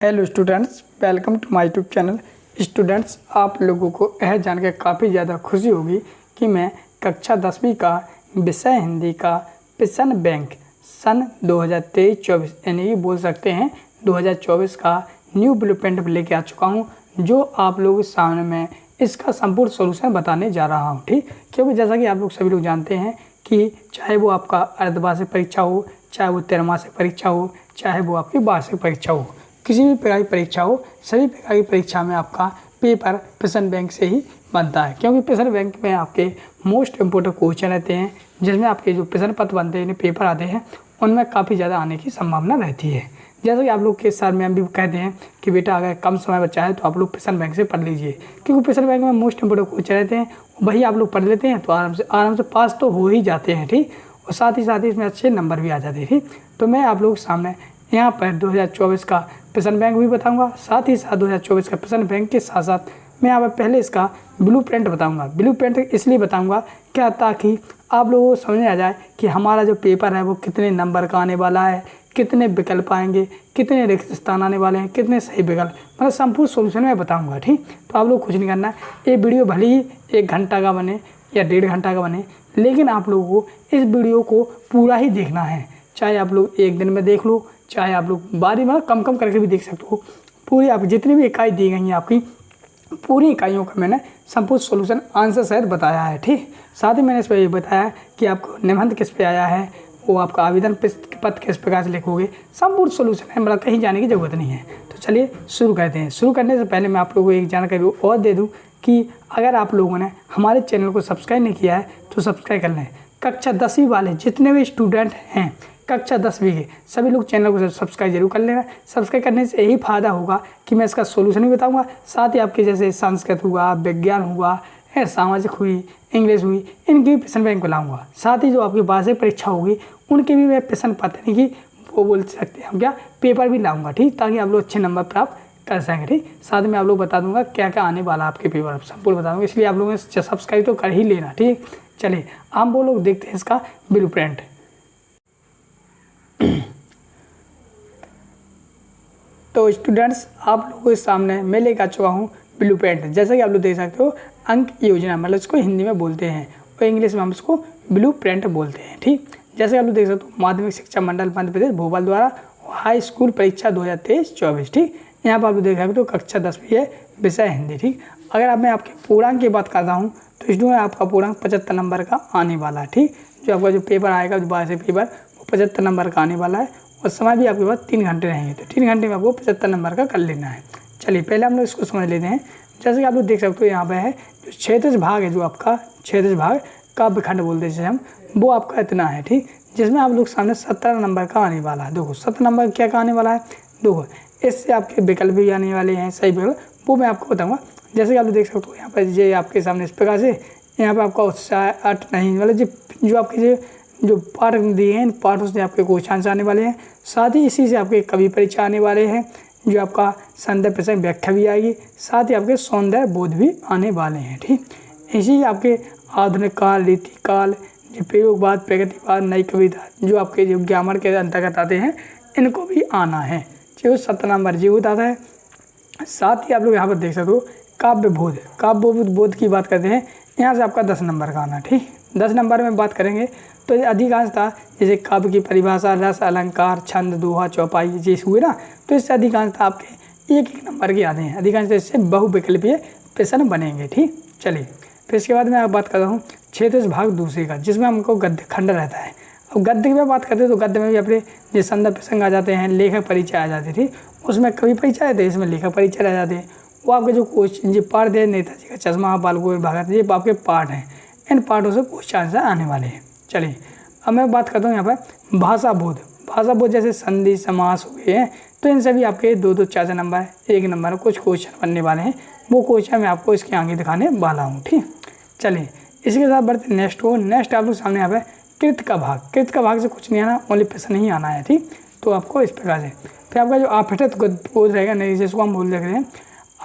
Hello students, welcome to my YouTube channel. Students, आप लोगों को यह जानकर काफ़ी ज़्यादा खुशी होगी कि मैं कक्षा 10वीं का विषय हिंदी का प्रश्न बैंक सन 2023-24 यानी कि बोल सकते हैं 2024 का न्यू ब्लूप्रिंट लेके आ चुका हूं, जो आप लोगों के सामने मैं इसका संपूर्ण सॉल्यूशन बताने जा रहा हूं। ठीक, क्योंकि जैसा कि आप लोग सभी लोग जानते हैं कि चाहे वो आपका अर्धवार्षिक परीक्षा हो, चाहे वो त्रैमासिक परीक्षा हो, चाहे वो आपकी वार्षिक परीक्षा हो, किसी भी प्रकार की परीक्षा हो, सभी प्रकार की परीक्षा में आपका पेपर प्रश्न बैंक से ही बनता है। क्योंकि प्रश्न बैंक में आपके मोस्ट इम्पोर्टेंट क्वेश्चन रहते हैं, जिसमें आपके जो प्रश्न पत्र बनते हैं, पेपर आते हैं, उनमें काफ़ी ज़्यादा आने की संभावना रहती है। जैसे कि आप लोग के सर मैम भी कहते हैं कि बेटा अगर कम समय बचा है तो आप लोग प्रश्न बैंक से पढ़ लीजिए, क्योंकि प्रश्न बैंक में मोस्ट इम्पोर्टेंट क्वेश्चन रहते हैं, वही आप लोग पढ़ लेते हैं तो आराम से पास तो हो ही जाते हैं। ठीक, और साथ ही इसमें अच्छे नंबर भी आ जाते हैं। ठीक, तो मैं आप लोग के सामने यहाँ पर 2024 का प्रश्न बैंक भी बताऊंगा, साथ ही साथ 2024 का प्रश्न बैंक के साथ साथ मैं यहाँ पर पहले इसका ब्लूप्रिंट बताऊंगा। ब्लूप्रिंट इसलिए बताऊंगा क्या, ताकि आप लोगों को समझ में आ जाए कि हमारा जो पेपर है वो कितने नंबर का आने वाला है, कितने विकल्प आएंगे, कितने रिक्त स्थान आने वाले हैं, कितने सही विकल्प, मतलब संपूर्ण सोल्यूशन मैं बताऊँगा। ठीक, तो आप लोग कुछ नहीं करना है, ये वीडियो भले ही 1 घंटा का बने या 1.5 घंटा का बने, लेकिन आप लोगों को इस वीडियो को पूरा ही देखना है। चाहे आप लोग 1 दिन में देख लो, चाहे आप लोग बारी मतलब कम करके भी देख सकते हो। पूरी आप जितनी भी इकाई दी गई हैं आपकी पूरी इकाइयों का मैंने संपूर्ण सॉल्यूशन आंसर सहित बताया है। ठीक, साथ ही मैंने इस पर ये बताया है कि आपको निबंध किस पे आया है, वो आपका आवेदन पत्र किस प्रकार से लिखोगे, संपूर्ण सॉल्यूशन है, मतलब कहीं जाने की ज़रूरत नहीं है। तो चलिए शुरू करते हैं। शुरू करने से पहले मैं आप लोगों को एक जानकारी और दे दूँ कि अगर आप लोगों ने हमारे चैनल को सब्सक्राइब नहीं किया है तो सब्सक्राइब कर लें। कक्षा 10वीं वाले जितने भी स्टूडेंट हैं कक्षा 10वीं के सभी लोग चैनल को सब्सक्राइब जरूर कर लेना। सब्सक्राइब करने से यही फायदा होगा कि मैं इसका सोल्यूशन भी बताऊंगा, साथ ही आपके जैसे संस्कृत हुआ, विज्ञान हुआ, सामाजिक हुई, इंग्लिश हुई, इनकी भी प्रश्न बैंक को लाऊंगा। साथ ही जो आपकी वार्षिक परीक्षा होगी उनके भी मैं प्रश्न पत्र की वो बोल सकते हैं हम क्या पेपर भी लाऊंगा। ठीक, ताकि आप लोग अच्छे नंबर प्राप्त कर सकेंगे। ठीक, साथ में आप लोग बता दूंगा क्या क्या आने वाला आपके पेपर संपूर्ण बता दूंगा, इसलिए आप लोगों ने सब्सक्राइब तो कर ही लेना। ठीक, चलिए हम वो लोग देखते हैं इसका ब्लूप्रिंट। तो स्टूडेंट्स, आप लोगों के सामने मैं लेकर आ चुका हूँ ब्लूप्रिंट। जैसा कि आप लोग देख सकते हो, अंक योजना मतलब इसको हिंदी में बोलते हैं और इंग्लिश में हम इसको ब्लूप्रिंट बोलते हैं। ठीक, जैसे आप लोग देख सकते हो, माध्यमिक शिक्षा मंडल मध्य प्रदेश भोपाल द्वारा हाई स्कूल परीक्षा 2023-24। ठीक, यहाँ पर आप लोग देख सकते हो कक्षा 10वीं है, विषय हिंदी। ठीक, अगर अब मैं आपके पूर्णांक की बात करता हूँ तो इसमें आपका पूर्णांक 75 नंबर का आने वाला है। ठीक, जो आपका जो पेपर आएगा जो वार्षिक पेपर वो 75 नंबर का आने वाला है और समय भी आपके पास 3 घंटे रहेंगे, तो 3 घंटे में आपको 75 नंबर का कर लेना है। चलिए पहले हम लोग इसको समझ लेते हैं। जैसे कि आप लोग देख सकते हो, यहाँ पे है जो क्षेत्रज भाग है, जो आपका क्षेत्रज भाग काव्यखंड बोलते हैं जिसे हम, वो आपका इतना है। ठीक, जिसमें आप लोग सामने 17 नंबर का आने वाला है। देखो 17 नंबर क्या का आने वाला है, देखो इससे आपके विकल्प भी आने वाले हैं, सही विकल्प वो मैं आपको बताऊँगा। जैसे कि आप लोग देख सकते हो, यहाँ पर ये आपके सामने इस प्रकार से यहाँ पर आपका उत्साह 8 नहीं मतलब जो आपके जो पाठ दिए हैं, इन पाठों से आपके क्वेश्चन आने वाले हैं। साथ ही इसी से आपके कवि परीक्षा आने वाले हैं, जो आपका संदर्भ प्रसंग व्याख्या भी आएगी, साथ ही आपके सौंदर्य बोध भी आने वाले हैं। ठीक, इसी आपके आधुनिक काल, रीति काल, जो प्रयोगवाद, प्रगतिवाद, नई कविता, जो आपके जो ग्रामर के अंतर्गत आते हैं, इनको भी आना है, जो 17 नंबर जीवित आता है। साथ ही आप लोग यहाँ पर देख सकते हो काव्य बोध की बात करते हैं, यहाँ से आपका 10 नंबर का आना। ठीक, 10 नंबर में बात करेंगे तो ये अधिकांशतः जैसे काव्य की परिभाषा, रस, अलंकार, छंद, दोहा, चौपाई जैसे हुए ना, तो इससे अधिकांशतः आपके 1-1 नंबर के आते हैं। अधिकांशतः इससे बहुविकल्पीय प्रश्न बनेंगे। ठीक, चलिए फिर इसके बाद मैं बात करता हूँ क्षेत्रज भाग दूसरे का, जिसमें हमको गद्य खंड रहता है। अब गद्य की बात करते हैं तो गद्य में भी अपने जो संदर्भ प्रसंग आ जाते हैं, लेखक परिचय आ जाते हैं। ठीक, उसमें कवि परिचय आते हैं, इसमें लेखक परिचय रह जाते हैं। वो आपके जो क्वेश्चन जो पाठ है, नेताजी का चश्मा, बाल गौर भागवत, ये आपके पाठ हैं, इन पाठों से क्वेश्चन आंसर आने वाले हैं। चलिए अब मैं बात करता हूँ यहाँ पर भाषा बोध जैसे संधि समास हुए हैं, तो इन सभी आपके 2-2, 4 नंबर, 1 नंबर कुछ क्वेश्चन बनने वाले हैं। वो क्वेश्चन मैं आपको इसके आगे दिखाने वाला हूँ। ठीक, चलिए इसके साथ बढ़ते नेक्स्ट आप लोग सामने यहाँ पे कृत का भाग से कुछ नहीं आना, ओनली प्रश्न ही आना है। ठीक, तो आपको इस प्रकार से फिर आपका जो अपठित बोध रहेगा, नहीं जिसको हम बोल रहे हैं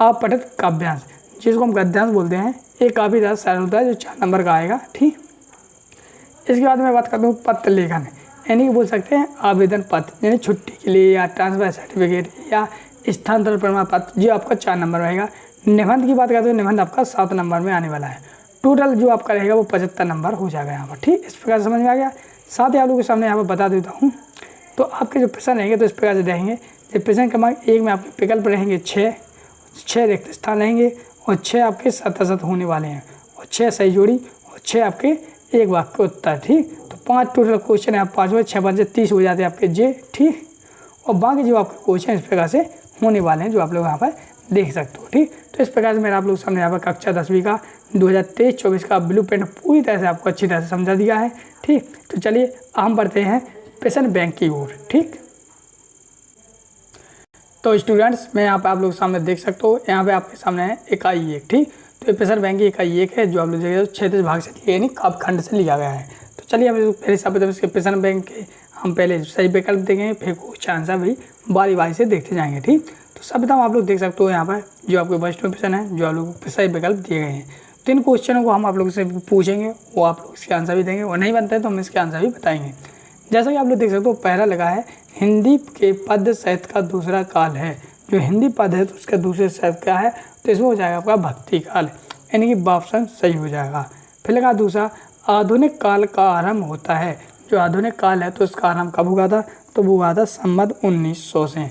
अपठित काव्यांश, जिसको हम गद्यांश बोलते हैं, एक काफ़ी ज़्यादा सरल होता है, जो 4 नंबर का आएगा। ठीक, इसके बाद मैं बात करता हूँ पत्र लेखन, यानी कि बोल सकते हैं आवेदन पत्र, यानी छुट्टी के लिए या ट्रांसफर सर्टिफिकेट या स्थानांतरण प्रमाण पत्र जो आपका 4 नंबर रहेगा। निबंध की बात करते हैं, निबंध आपका 7 नंबर में आने वाला है। टोटल जो आपका रहेगा वो 75 नंबर हो जाएगा यहाँ पर। ठीक, इस प्रकार समझ में आ गया। साथ ही आप लोगों के सामने यहाँ पर बता देता हूँ, तो आपके जो प्रश्न रहेंगे तो इस प्रकार से रहेंगे। जब प्रश्न क्रमांक 1 में आपके विकल्प रहेंगे 6 रिक्त स्थान रहेंगे और 6 आपके शत होने वाले हैं और 6 सही जोड़ी और 6 आपके एक वाक्य उत्तर। ठीक, तो 5 टोटल क्वेश्चन है, आप 5 6 5 30 हो जाते हैं आपके जे। ठीक, और बाकी जो आपके क्वेश्चन इस प्रकार से होने वाले हैं जो आप लोग यहाँ पर देख सकते हो। ठीक, तो इस प्रकार से मेरा आप लोग सामने यहाँ पर कक्षा 10वीं का 2023-24 का ब्लूप्रिंट पूरी तरह से आपको अच्छी तरह से समझा दिया है। ठीक, तो चलिए हम बढ़ते हैं प्रश्न बैंक की ओर। ठीक, तो स्टूडेंट्स मैं यहाँ पे आप लोग सामने देख सकते हो, यहाँ पे आपके सामने है इकाई 1। ठीक, तो ये प्रश्न बैंक की इकाई 1 है जो आप लोग देखिए 36 भाग से लिया यानी काव्यखंड से लिया गया है। तो चलिए हम पहले सब इसके प्रश्न बैंक के हम पहले सही विकल्प देखेंगे, फिर कुछ आंसर भी बारी बारी से देखते जाएंगे। ठीक, तो सब आप लोग देख सकते हो यहाँ पर जो आपके फर्स्ट प्रश्न है जो आप लोग को सही विकल्प दिए गए हैं। तो इन क्वेश्चनों को हम आप लोगों से पूछेंगे, वो आप लोग इसके आंसर भी देंगे और नहीं बनता है तो हम इसके आंसर भी बताएंगे। जैसा कि आप लोग देख सकते हो पहला लगा है हिंदी के पद सहित का दूसरा काल है। जो हिंदी पद है तो उसका दूसरे सहित क्या है, तो इसमें हो जाएगा आपका भक्ति काल, यानी कि ऑप्शन सही हो जाएगा। फिर लगा दूसरा आधुनिक काल का आरंभ होता है। जो आधुनिक काल है तो उसका आरंभ कब हुआ था, तो वो हुआ था संवत 1900 से,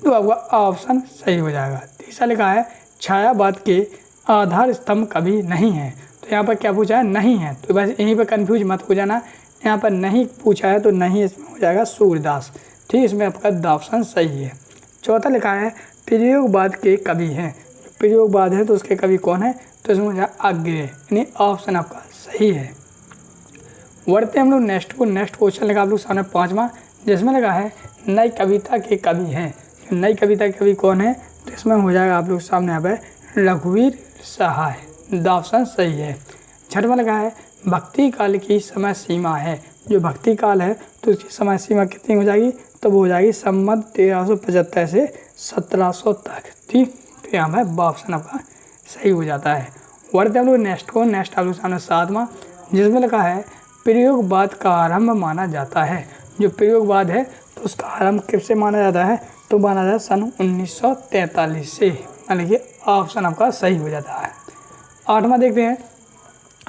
तो आपका ऑप्शन सही हो जाएगा। तीसरा लिखा है छायावाद के आधार स्तंभ कभी नहीं है। तो यहाँ पर क्या पूछा है, नहीं है, तो बस यहीं पर कंफ्यूज मत हो जाना। यहाँ पर नहीं पूछा है तो नहीं इसमें हो जाएगा सूरदास। ठीक, इसमें आपका ऑप्शन सही है। चौथा लिखा है प्रयोगवाद के कवि हैं। प्रयोगवाद है तो उसके कवि कौन है, तो इसमें हो जाएगा अग्रे, यानी ऑप्शन आपका सही है। बढ़ते हम लोग नेक्स्ट क्वेश्चन लगा आप लोग सामने 5वां, जिसमें लगा है नई कविता के कवि हैं। नई कविता के कवि कौन है, तो इसमें हो जाएगा आप लोग सामने यहाँ पर रघुवीर सहाय, ऑप्शन सही है। छठवां लगा है भक्ति काल की समय सीमा है। जो भक्ति काल है तो उसकी समय सीमा कितनी हो जाएगी, तो वो हो जाएगी संवत 1375 से 1700 तक। ठीक, तो यहाँ पर ऑप्शन आपका सही हो जाता है। बढ़ते हम लोग नेक्स्ट आप लोग सामने 7वां, जिसमें लिखा है प्रयोगवाद का आरंभ माना जाता है। जो प्रयोगवाद है तो उसका आरंभ किससे माना जाता है, तो माना जाता है सन 1943 से, यानी कि ऑप्शन आपका सही हो जाता है। 8वां देखते हैं,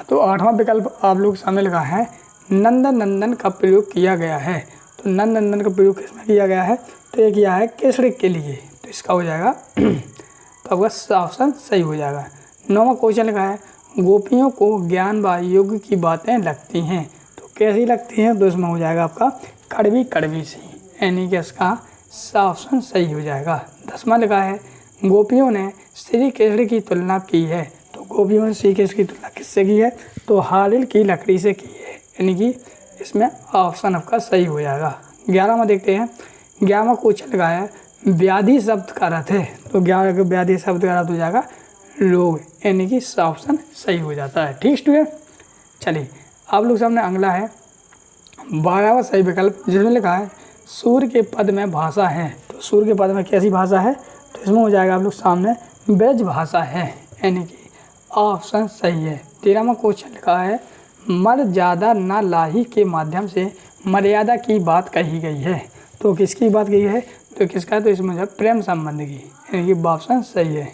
तो 8वां विकल्प आप लोग सामने लगा है नंदन का प्रयोग किया गया है। तो नंदन का प्रयोग किसमें किया गया है, तो ये किया है केसरी के लिए, तो इसका हो जाएगा तो आपका ऑप्शन सही हो जाएगा। 9वां क्वेश्चन लिखा है गोपियों को ज्ञान व योग की बातें लगती हैं। तो कैसी लगती हैं, तो इसमें हो जाएगा आपका कड़वी सी, यानी कि इसका ऑप्शन सही हो जाएगा। 10वां लिखा है गोपियों ने श्री कृष्ण की तुलना की है। तो गोपियों ने श्री कृष्ण की तुलना किससे की है, तो हालिल की लकड़ी से की है, यानी कि इसमें ऑप्शन आपका सही हो जाएगा। 11वां देखते हैं, 11वां क्वेश्चन लगा है व्याधि शब्द का अर्थ है। तो व्याधि शब्द का अर्थ हो जाएगा लोग, यानी कि ऑप्शन सही हो जाता है। ठीक स्टूडेंट, चलिए आप लोग सामने अगला है 12वां सही विकल्प, जिसमें लिखा है सूर्य के पद में भाषा है। तो सूर्य के पद में कैसी भाषा है, तो इसमें हो जाएगा आप लोग सामने ब्रज भाषा है, यानी कि ऑप्शन सही है। 13वां क्वेश्चन लिखा है मर्यादा न लाही के माध्यम से मर्यादा की बात कही गई है। तो किसकी बात कही है, तो किसका है, तो इसमें जो प्रेम संबंध की, यानी कि ऑप्शन सही है।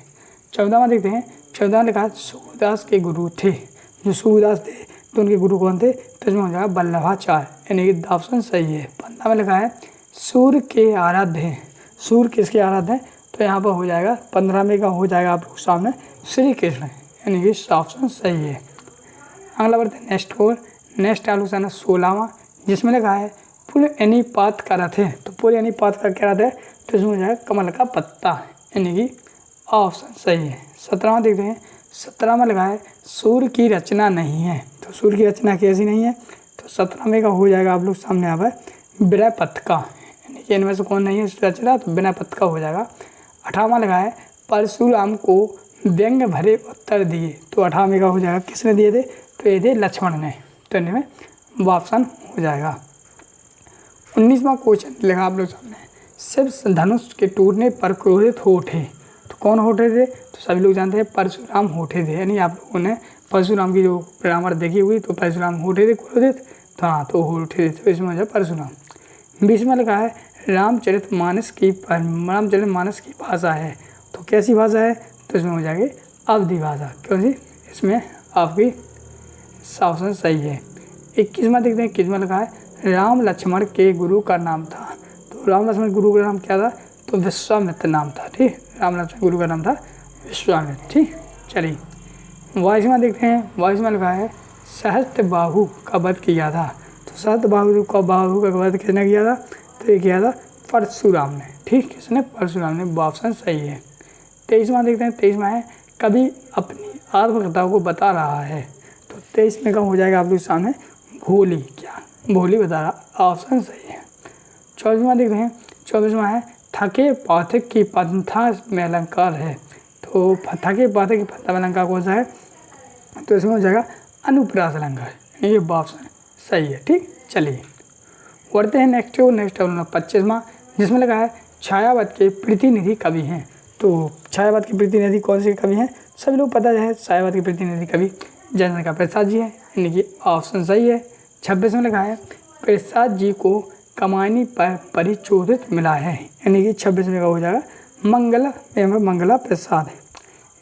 14वां देखते हैं, 14वां लिखा है सूरदास के गुरु थे। जो सूरदास थे तो उनके गुरु कौन थे, तो इसमें हो जाएगा वल्लभाचार्य, यानी कि ऑप्शन सही है। 15वां लिखा है सूर्य के आराध्य हैं। सूर्य किसके आराध्य हैं, तो यहाँ पर हो जाएगा 15वें का हो जाएगा आप लोग सामने श्री कृष्ण, यानी कि ऑप्शन सही है। अगला बढ़ते हैं नेक्स्ट आप लोग सामने 16वां, जिसमें लिखा है पुल यानी पात का रथ है। तो पुल यानी पात का क्या रथ है, तो इसमें हो जाएगा कमल का पत्ता, यानी कि ऑप्शन सही है। 17वां देखते हैं, 17वां लगा है सूर्य की रचना नहीं है। तो सूर्य की रचना कैसी नहीं है, तो 17वें का हो जाएगा आप लोग सामने यहाँ पर विनयपथ का, यानी कि इनमें से कौन नहीं है रचना, तो विनयपथ का हो जाएगा। 18वां लगा है परशुराम को व्यंग भरे उत्तर दिए। तो 18वें का हो जाएगा किसने दिए थे, तो ये थे लक्ष्मण ने, तो इनमें ऑप्शन हो जाएगा। 19वां क्वेश्चन लिखा आप लोग सामने शिव धनुष के टूटने पर क्रोधित हो उठे। तो कौन हो उठे थे, तो सभी लोग जानते हैं परशुराम हो उठे थे, यानी आप लोगों ने परशुराम की जो रामायण देखी हुई, तो परशुराम हो उठे थे क्रोधित, तो हाँ तो हो उठे थे, तो इसमें हो जाए परशुराम। 20वां लिखा है रामचरितमानस की भाषा है। तो कैसी भाषा है? तो इसमें हो जाएगी अवधी भाषा। क्यों जी? इसमें आपकी ऑप्शन सही है। 21वां देखते हैं, 21वां लिखा है राम लक्ष्मण के गुरु का नाम था। तो राम लक्ष्मण गुरु का नाम क्या था? तो विश्वामित्र नाम था। ठीक, राम लक्ष्मण गुरु का नाम था विश्वामित्र। ठीक, चलिए 22वां देखते हैं। 22वां लिखा है सहस्त्रबाहु का वध किया था। तो सहस्त्रबाहु का वध किसने किया था? तो ये किया था परशुराम ने। ठीक, किसने? परशुराम ने। ऑप्शन सही है। 23वां देखते हैं। 23वां है कवि अपनी आत्मकथा को बता रहा है। तो 23 में का हो जाएगा आप लोग सामने भोली। क्या? भोली बता रहा। ऑप्शन सही है। 24वां देखते हैं। 24वां है थके पाठक की पंथा में अलंकार है। तो थके पाठक की पंथा में अलंकार कौन सा है? तो इसमें हो जाएगा अनुप्रास अलंकार। ये ऑप्शन सही है। ठीक, चलिए बढ़ते हैं नेक्स्ट 25वां, जिसमें लगा है छायावत के प्रतिनिधि कवि हैं। तो छायावत के प्रतिनिधि कौन से कवि हैं? सभी लोग पता है छायावत के प्रतिनिधि कवि जयशंकर प्रसाद जी हैं, यानी कि ऑप्शन सही है। 26 में लिखा है प्रसाद जी को कमानी पर परिचोदित मिला है, यानी कि 26 में का हो जाएगा मंगला प्रसाद,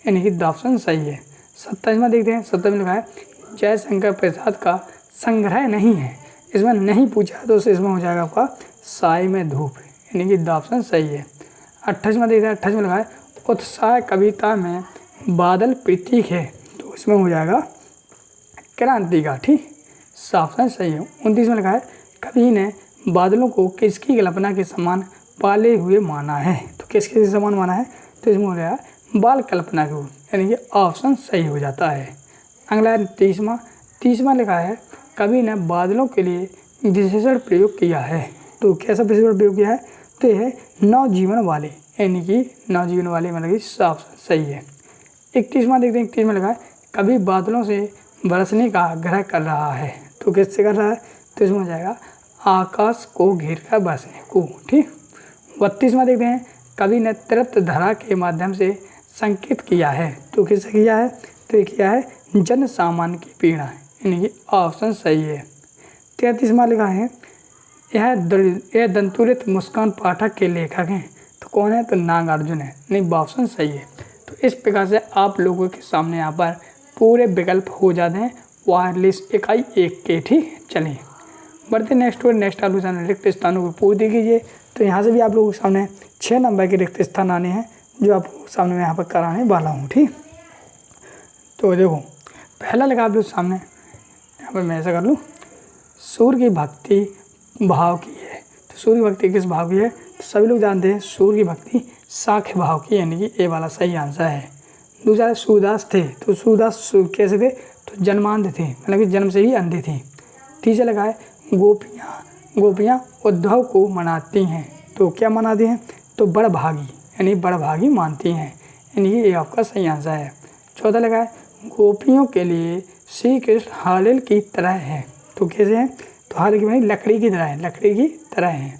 यानी कि ऑप्शन सही है। 27 में देखते हैं। 27 में लिखा है जयशंकर प्रसाद का संग्रह नहीं है। इसमें नहीं पूछा तो इसमें हो जाएगा आपका साय में धूप, यानी कि ऑप्शन सही है। 28 में देखते हैं। 28 में लिखा है उत्साह कविता में बादल प्रतीक है। तो इसमें हो जाएगा क्रांति का। ठीक, ऑप्शन सही है। 29 में लिखा है कवि ने बादलों को किसकी कल्पना के समान पाले हुए माना है। तो किसके समान माना है? तो इसमें हो जाएगा बाल कल्पना को, यानी कि ऑप्शन सही हो जाता है। अगला 30वां लिखा है कवि ने बादलों के लिए विशेषण प्रयोग किया है। तो कैसा विशेषण प्रयोग किया है? तो यह है नवजीवन वाले, यानी कि नवजीवन वाले मतलब कि ऑप्शन सही है। 31वां देखते हैं। 31 में लिखा है कवि बादलों से बरसने का आग्रह कर रहा है। तो किससे कर रहा है? तो इसमें हो जाएगा आकाश को घेर कर बरसने को। ठीक, 32वां देखते हैं कवि ने तृप्त धरा के माध्यम से संकेत किया है। तो किससे किया है? तो ये किया है जन सामान्य की पीड़ा, यानी कि ऑप्शन सही है। 33वां लिखा है यह दंतुरित मुस्कान पाठक के लेखक हैं। तो कौन है? तो नागार्जुन है, नहीं ऑप्शन सही है। तो इस प्रकार से आप लोगों के सामने यहाँ पर पूरे विकल्प हो जाते हैं वायरलेस इकाई 1 के। ठीक, चलिए बढ़ते नेक्स्ट आप लोग रिक्त स्थानों को पूर्ति कीजिए। तो यहाँ से भी आप लोगों के सामने 6 नंबर के रिक्त स्थान आने हैं जो आप सामने मैं यहाँ पर कराने वाला हूँ। ठीक, तो देखो पहला लगा आप लोग सामने, यहाँ पर मैं ऐसा कर लूँ, सूर्य की भक्ति भाव की है। तो सूर्य की भक्ति किस भाव की है? तो सभी लोग जानते हैं सूर्य की भक्ति साख्य भाव की, यानी कि ए वाला सही आंसर है। दूसरा सूरदास थे। तो सूरदास कैसे थे? तो जन्मांध थे, मतलब कि जन्म से ही अंधे थे। तीसरा लगा है गोपियाँ उद्धव को मनाती हैं। तो क्या मनाती हैं? तो बड़भागी, यानी बड़भागी मानती हैं, यानी कि ये आपका सही आंसर है। चौथा लगा है गोपियों के लिए श्री कृष्ण हालिल की तरह है। तो कैसे हैं? तो हालिल की मानी लकड़ी की तरह है, लकड़ी की तरह है।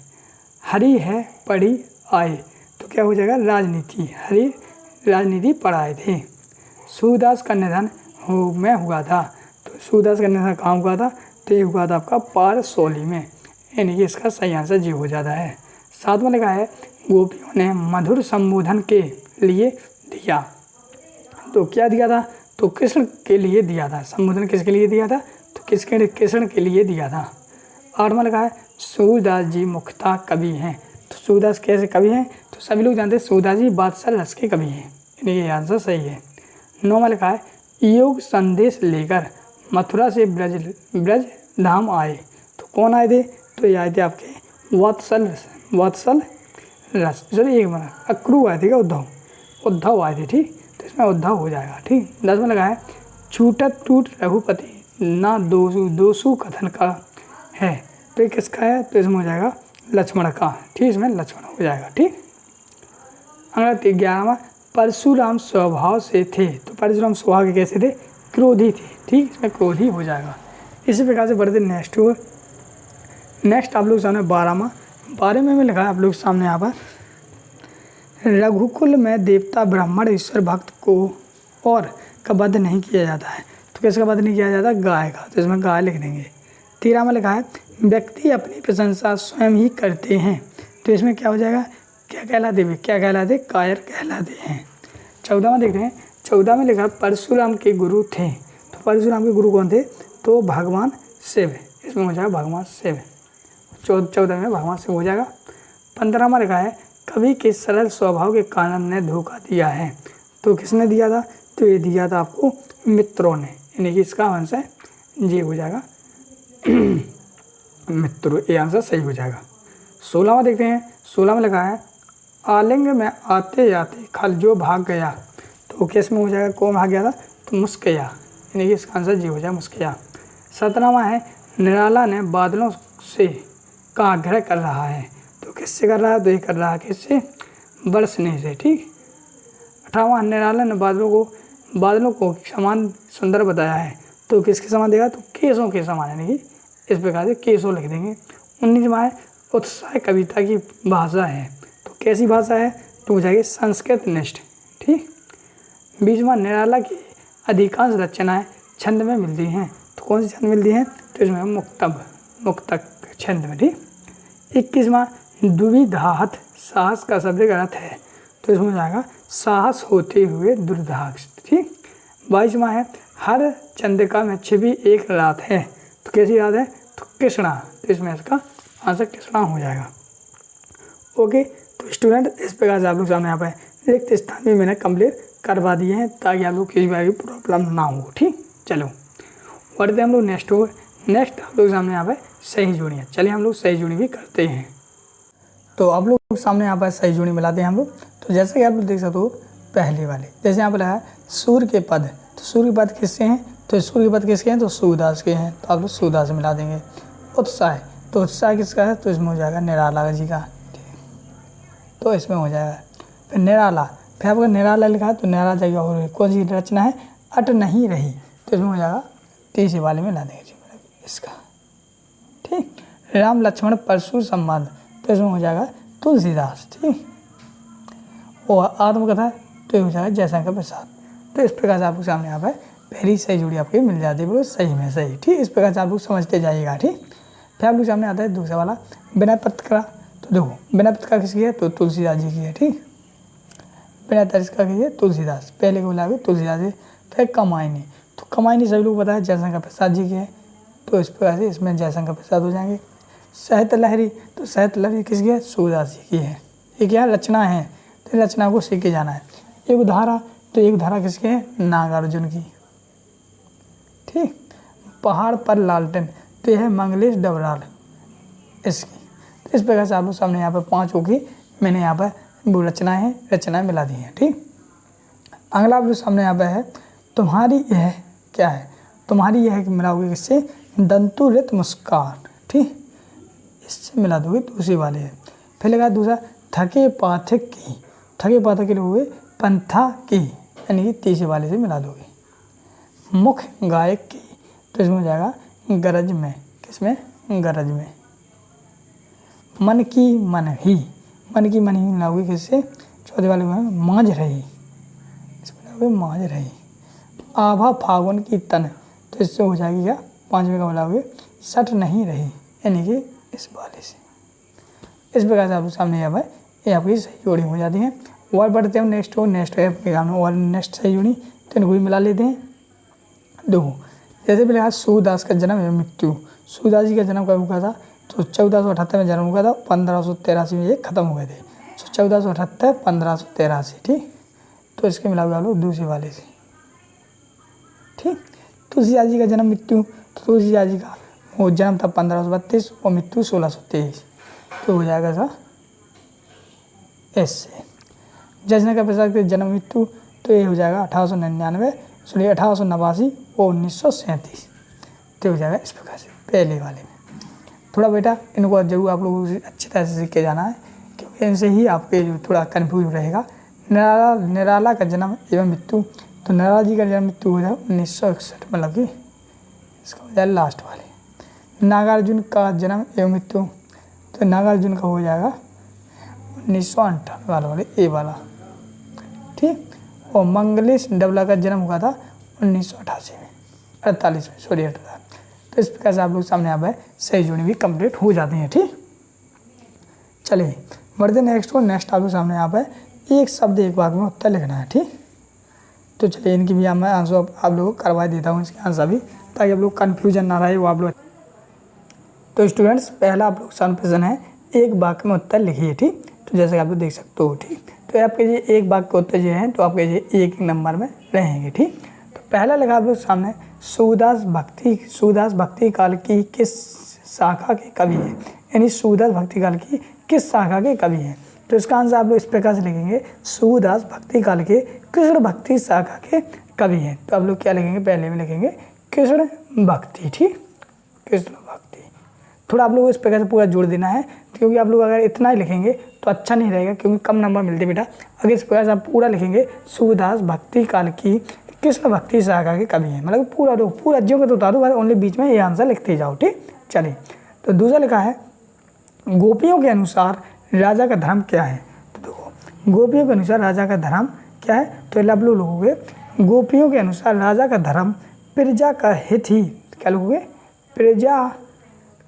हरी है पढ़ी आए। तो क्या हो जाएगा? राजनीति, हरी राजनीति पढ़ाए थे। सूरदास का निधन में हुआ था। तो सूरदास का निधन कहाँ हुआ था? तो ये हुआ था आपका पारसौली में, यानी कि इसका सही आंसर जी हो जाता है। 7वां लिखा है गोपियों ने मधुर संबोधन के लिए दिया। तो क्या दिया था? तो कृष्ण के लिए दिया था। संबोधन किसके लिए दिया था? तो कृष्ण के लिए दिया था। 8वां लिखा है सूरदास जी मुख्यतः कवि हैं। तो सूरदास कैसे कवि हैं? तो सभी लोग जानते हैं सूरदास जी बादशाह रस के कवि हैं, यानी ये आंसर सही है। 9वां लिखा है योग संदेश लेकर मथुरा से ब्रज धाम आए। तो कौन आए थे? तो ये आए थे आपके वत्सल रस, सॉरी एक मिनट, अक्रू आए थे क्या? उद्धव आए थे। ठीक, तो इसमें उद्धव हो जाएगा। ठीक, 10वां लगा है छूटत टूट रघुपति ना दोषु कथन का है। तो ये किसका है? तो इसमें हो जाएगा लक्ष्मण का। ठीक, इसमें लक्ष्मण हो जाएगा। ठीक, अगला 11वां परशुराम स्वभाव से थे। तो परशुराम स्वभाव के कैसे थे? क्रोधी थे। ठीक, इसमें क्रोधी हो जाएगा। इसी प्रकार से बढ़ते नेक्स्ट आप लोग सामने 12वें में लिखा है आप लोग सामने यहाँ पर रघुकुल में देवता ब्राह्मण ईश्वर भक्त को और का वध नहीं किया जाता है। तो किसका वध नहीं किया जाता? गाय का। तो इसमें गाय लिख देंगे। 13वां लिखा है व्यक्ति अपनी प्रशंसा स्वयं ही करते हैं। तो इसमें क्या हो जाएगा, क्या कहलाते वे, क्या कहलाते, कायर कहलाते हैं। 14वां देखते हैं। 14 में लिखा परशुराम के गुरु थे। तो परशुराम के गुरु कौन थे, तो भगवान शिव। इसमें हो जाएगा भगवान शिव। 14 में भगवान शिव हो जाएगा। 15वां लिखा है कवि के सरल स्वभाव के कारण ने धोखा दिया है। तो किसने दिया था, तो ये दिया था आपको मित्रों ने, यानी कि इसका आंसर ये हो जाएगा मित्रों, ये आंसर सही हो जाएगा। 16वां देखते हैं। 16 में लिखा है आलिंग में आते आते खल जो भाग गया। तो किस में हो जाएगा, कौन भाग गया था, तो मुस्किया, यानी कि इसका आंसर जी हो जाएगा मुस्किया। 17वां है निराला ने बादलों से का आग्रह कर रहा है। तो किससे कर रहा है, तो ये कर रहा है किससे, बरसने से। ठीक। 18वां निराला ने बादलों को समान सुंदर बताया है। तो किसके समान देगा, तो केसों के समान, यानी कि इस प्रकार से केसों लिख देंगे। 19वां है उत्साह कविता की भाषा है। तो कैसी भाषा है, तो हो जाएगी संस्कृत निष्ठ। ठीक। 20वां निराला की अधिकांश रचनाएं छंद में मिलती हैं। तो कौन सी छंद मिलती हैं, तो इसमें मुक्तक छंद में। ठीक। 21वां दुविधाहत साहस का शब्द का अर्थ है। तो इसमें हो जाएगा साहस होते हुए दुर्धाक्ष। ठीक। 22वां है हर चंद्रिका में छिपी एक रात है। तो कैसी रात है, तो कृष्णा। तो इसमें इसका आंसर कृष्णा हो जाएगा। ओके, तो स्टूडेंट इस प्रकार से आप लोग सामने यहाँ पर रिक्त स्थान भी मैंने कंप्लीट करवा दिए हैं ताकि आप लोग किसी बार की प्रॉब्लम ना हो। ठीक। चलो बढ़ते हम लोग नेक्स्ट आप लोग सामने यहाँ पर सही जोड़ियाँ। चलिए हम लोग सही जोड़ी भी करते हैं। तो आप लोग सामने यहाँ पर सही जोड़ी मिलाते हैं हम लोग। तो जैसे कि आप लोग देख सकते हो पहले वाले, जैसे यहाँ पर है सूर्य के पद। तो सूर्य के पद किसके हैं, तो सूर्य के पद किसके हैं, तो सूरदास के हैं। तो आप लोग सूरदास मिला देंगे। उत्साह, तो उत्साह किसका है, तो इसमें हो जाएगा निराला जी का। तो इसमें हो जाएगा। फिर निराला, फिर आपको निराला लिखा है तो निराला जगह और कौन सी रचना है, अट नहीं रही। तो इसमें हो जाएगा तीसरे वाले में ला देंगे इसका। ठीक। राम लक्ष्मण परशु संवाद। तो इसमें हो जाएगा तुलसीदास। ठीक। और आत्मकथा तो ये हो जाएगा जयशंकर प्रसाद। तो इस प्रकार से आपको सामने यहाँ पर पहली सही जोड़ी आपकी मिल जाती है, बिल्कुल सही में सही। ठीक। इस प्रकार से आप लोग समझते जाइएगा। ठीक। फिर आप लोग सामने आता है दूसरा वाला विनय पत्रिका। तो देखो विनय पत्रिका किसकी है, तो तुलसीदास जी की है। ठीक। विनय पत्रिका की है तुलसीदास, पहले को बोला तुलसीदास जी। फिर कमायनी, तो कमायनी सभी लोग पता है जयशंकर प्रसाद जी की है। तो इस प्रकार से इसमें जयशंकर प्रसाद हो जाएंगे। साहित्य लहरी, तो साहित्य लहरी किसकी है, सूरदास जी की है। ये क्या रचना है, तो रचना को सीख के जाना है। एक धारा, तो एक धारा किसकी है, नागार्जुन की। ठीक। पहाड़ पर लालटेन, तो यह है मंगलेश डबराल इसकी। तो इस प्रकार से आप लोग सामने यहाँ पर 5 होगी, मैंने यहाँ पर वो रचनाएं मिला दी हैं। ठीक। अगला आप लोग सामने यहाँ पर है तुम्हारी यह क्या है, तुम्हारी यह मिलाओगे किससे, दंतुरित मुस्कान। ठीक। इससे मिला दोगे दूसरी वाले है। फिर लगा दूसरा थके पाठक की, थके पाठक के लोगे पंथा की, यानी कि तीसरे वाले से मिला दोगे। मुख गायक की, तो इसमें हो जाएगा गरज में, किसमें, गरज में। मन की मन ही, मन की मन ही मिलाओगे किससे, चौथे वाले में मांझ रही, इसमें मिलाओगे मांझ रही। आभा फागुन की तन, तो इससे हो जाएगी क्या, 5वें का मिलाओगे सट नहीं रही, यानी कि इस वाले से। इस प्रकार से आप सामने यहाँ पर ये आपकी सही जोड़ी हो जाती है। और बढ़ते हैं नेक्स्ट एग्जाम में और नेक्स्ट सही जोड़ी, तो इनको भी मिला लेते हैं। देखो जैसे पहले आज सूरदास का जन्म एवं मृत्यु। सूरदास जी का जन्म कब हुआ था, तो 1478 में जन्म हुआ था, 1583 में ये खत्म हुए थे। तो 1478 1583। ठीक। तो इसके मिलाओगे आप लोग दूसरे वाले से। ठीक। तुलसीदास जी का जन्म मृत्यु, तो तुलसीदास जी का वो जन्म था 1532 और मृत्यु 1623। तो हो जाएगा सा ऐसे। जयशंकर प्रसाद के जन्म मृत्यु, तो ये हो जाएगा 1889 और 1937। तो हो जाएगा इस प्रकार से पहले वाले में। थोड़ा बेटा इनको जरूर आप लोगों से अच्छी तरह से सीख के जाना है, क्योंकि इनसे ही आपके जो थोड़ा कन्फ्यूज रहेगा। निराला का जन्म एवं मृत्यु, तो निराला जी का जन्म मृत्यु हो जाए 1961, मतलब कि इसका हो जाए लास्ट वाले। नागार्जुन का जन्म एवं मृत्यु, तो नागार्जुन का हो जाएगा 1958 वाले ए वाला। ठीक। और मंगलेश डबला का जन्म हुआ था 1988 में, 48 में, सॉरी 48। तो इस प्रकार से आप लोग सामने यहाँ पर सही जोड़ी भी कंप्लीट हो जाती हैं। ठीक। चलिए बढ़ते नेक्स्ट को। नेक्स्ट आपके सामने यहाँ पे एक शब्द एक वाक्य में उत्तर लिखना है, ठीक। तो चलिए इनकी भी मैं आंसर आप लोगों को करवा देता हूँ, इसके आंसर भी, ताकि आप लोग कन्फ्यूजन ना रहे वो आप लोग। तो स्टूडेंट्स पहला आप लोग सामने प्रश्न है, एक वाक्य में उत्तर लिखिए, ठीक। तो जैसे आप लोग देख सकते हो, ठीक। तो आपके ये एक वाक्य के उत्तर जो हैं तो आपके ये एक नंबर में रहेंगे, ठीक। तो पहला लगा आप लोग सामने, सूरदास भक्ति काल की किस शाखा के कवि है, यानी सूरदास भक्ति काल की किस शाखा के कवि हैं। तो इसका आंसर आप लोग इस प्रकार से लिखेंगे, सूरदास भक्ति काल के कृष्ण भक्ति शाखा के कवि हैं। तो आप लोग क्या लिखेंगे, पहले में लिखेंगे कृष्ण भक्ति, ठीक, कृष्ण भक्ति। थोड़ा आप लोग इस प्रकार से पूरा जोड़ देना है, क्योंकि आप लोग अगर इतना ही लिखेंगे तो अच्छा नहीं रहेगा, क्योंकि कम नंबर मिलते बेटा। अगर इस प्रकार से आप पूरा लिखेंगे, सूरदास भक्ति काल की कृष्ण भक्ति शाखा के कवि हैं, मतलब पूरा जो मैं तो उतारू, ओनली बीच में ये आंसर लिखते जाओ, ठीक। चलिए तो दूसरा लिखा है, गोपियों के अनुसार राजा का धर्म क्या है। तो देखो गोपियों के अनुसार राजा का धर्म क्या है, तो आप लोग लिखोगे गोपियों के अनुसार राजा का धर्म प्रजा का हित ही, क्या लिखोगे, प्रजा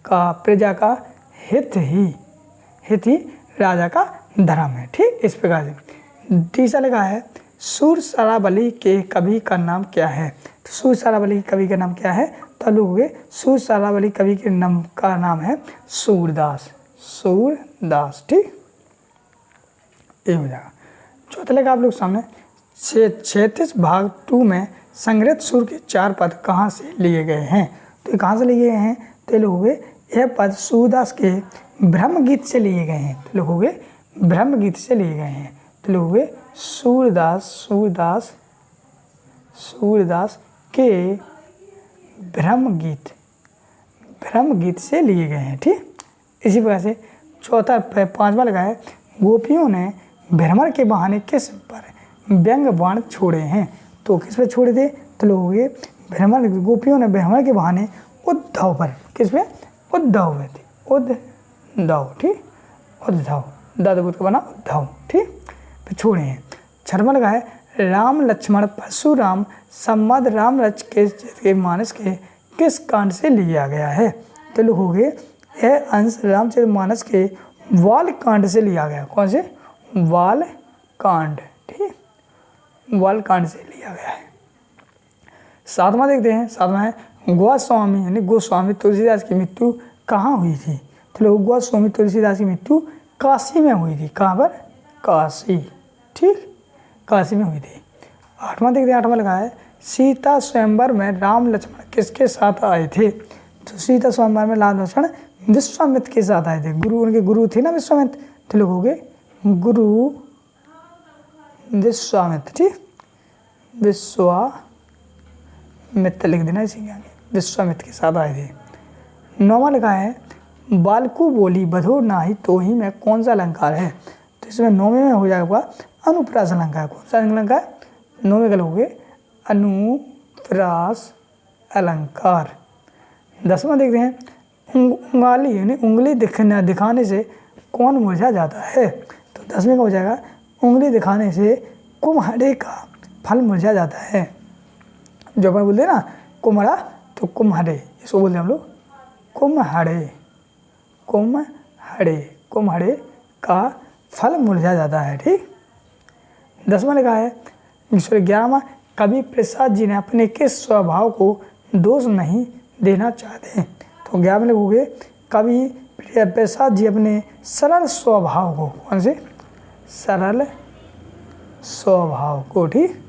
का हित ही राजा का धर्म है, ठीक। इस प्रकार से तीसरा लिखा है, सूर सराबली के कवि का नाम क्या है। तो सूर सराबली के कवि का नाम क्या है, तो लोगे सूर सराबली कवि के नाम का नाम है सूरदास, ठीक, ये हो जाएगा। चौथा लिखा आप लोग सामने, 36 भाग 2 में संग्रहित सुर के 4 पद कहाँ से लिए गए हैं। तो कहाँ से लिए गए हैं, तो लोगे यह पद सूरदास के ब्रह्म गीत से लिए गए हैं। तो लिखोगे ब्रह्म गीत से लिए गए हैं। तो लिखोगे सूरदास के ब्रह्म गीत से लिए गए हैं, ठीक। इसी प्रकार से पांचवा लगा है, गोपियों ने भ्रमर के बहाने किस पर व्यंग बाण छोड़े हैं। तो किस पे छोड़े थे, तो लोगे गोपियों ने भ्रमर के बहाने उद्धव पर, किस पे, उद्धव में थी, उद्धव, ठीक, उद्धव दादबुद्ध का बना उद्धव, ठीक, तो छोड़े हैं। छठवां लगा है, राम लक्ष्मण परशुराम संवाद राम रच के मानस के किस कांड से लिया गया है। तो लिखोगे यह अंश रामचरित मानस के वाल कांड से लिया गया। कौन से, वाल कांड, ठीक, वाल कांड से लिया गया है। सातवां देखते हैं, सातवां है, गोस्वामी यानी गोस्वामी तुलसीदास की मृत्यु कहाँ हुई थी। तो लोग गोस्वामी तुलसीदास की मृत्यु काशी में हुई थी। कहाँ पर, काशी, ठीक, काशी में हुई थी। आठवां देखते हैं, आठवां लगा है, सीता स्वयंवर में राम लक्ष्मण किसके साथ आए थे। तो सीता स्वयंवर में राम लक्ष्मण विश्वामित्र के साथ आए थे। उनके गुरु थे ना विश्वामित्र, तो लिखोगे गुरु विश्वामित्र, ठीक, विश्वामित्र लिख देना इसी आगे, विश्वामित्र के साथ आए थे। नौवां लिखा है, बालकू बोली बधो नाही तो ही में कौन सा अलंकार है। तो इसमें नौवें में हो जाएगा अनुप्रास अलंकार। कौन सा अलंकार, नौवें का लिखोगे अनुप्रास अलंकार। 10वां देखते हैं, उंगाली यानी उंगली दिखाने से कौन मुरझा जाता है। तो 10वें का हो जाएगा, उंगली दिखाने से कुम्हारे का फल मुरझा जाता है। जो अपन बोलते हैं ना कुम्हारा, तो कुम्हारे, इसको बोलते हैं हम लोग कुम्हारे का फल मुरझा जाता है, ठीक। 10वां लिखा है, 11वां, कवि प्रसाद जी ने अपने किस स्वभाव को दोष नहीं देना चाहते। तो 11 में लिखोगे, कवि प्रसाद जी अपने सरल स्वभाव को, कौन से, सरल स्वभाव को, ठीक,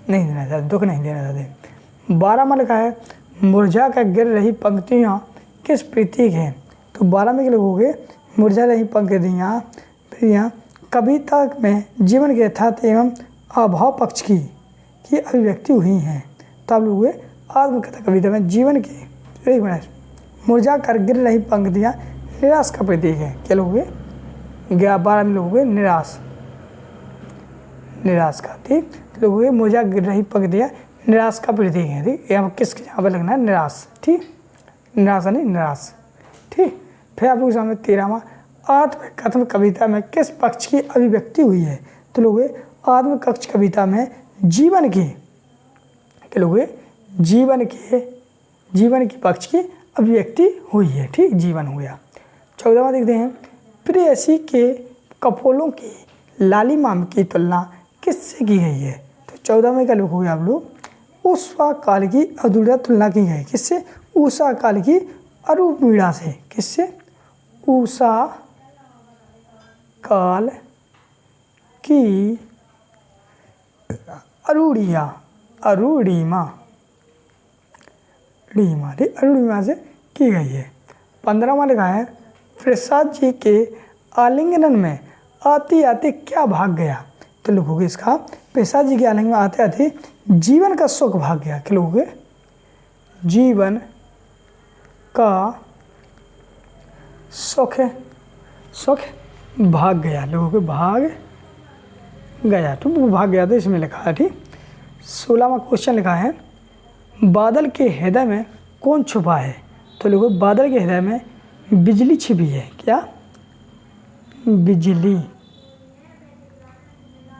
नहीं देना चाहते, दुख नहीं देना चाहते। 12 में लिखा है, मुरझा कर गिर रही पंक्तियाँ किस प्रतीक हैं। तो 12 में लिखोगे, मुरझा रही पंक्तियाँ कविता में जीवन के यथार्थ एवं अभाव पक्ष की अभिव्यक्ति हुई हैं। तो आप लोग आत्मकथा कविता में जीवन की, एक मिनट, मुरझा कर गिर रही पंक्तियाँ निराश का प्रतीक है। क्या लोगे, 12 में लोगे निराश का, ठीक, लोगे मुरझा गिर रही पंक्तियाँ निराश का प्रतीक है, ठीक। यहाँ किसके यहाँ पर लगना है, निराश, ठीक, निराश नहीं निराश, ठीक। फिर आप लोग सामने 13वां, आत्मकथन कविता में किस पक्ष की अभिव्यक्ति हुई है। तो लोगे आत्मकक्ष कविता में जीवन की, क्या लोगे, जीवन के पक्ष की अभिव्यक्ति हुई है, ठीक, जीवन हो गया। 14वां देखते हैं, प्रेयसी के कपोलों की लालिमा की तुलना किससे की गई है? तो 14 में क्या लिखोगे आप लोग? उषा काल की अधूरा तुलना की गई किससे? उषा काल की अरूपवीणा से। किससे? उषा काल की अरुणिमा से की गई है। 15वां लिखा है प्रसाद जी के आलिंगन में आते आते क्या भाग गया? तो लिखोगे इसका प्रसाद जी के आलिंगन में आते आते जीवन का सुख भाग गया। क्या लिखोगे? जीवन का सुख भाग गया। लिखोगे भाग गया। तो वो भाग गया तो इसमें लिखा है। ठीक। 16वां क्वेश्चन लिखा है बादल के हृदय में कौन छुपा है? तो लिखो बादल के हृदय में बिजली छिपी है। क्या? बिजली।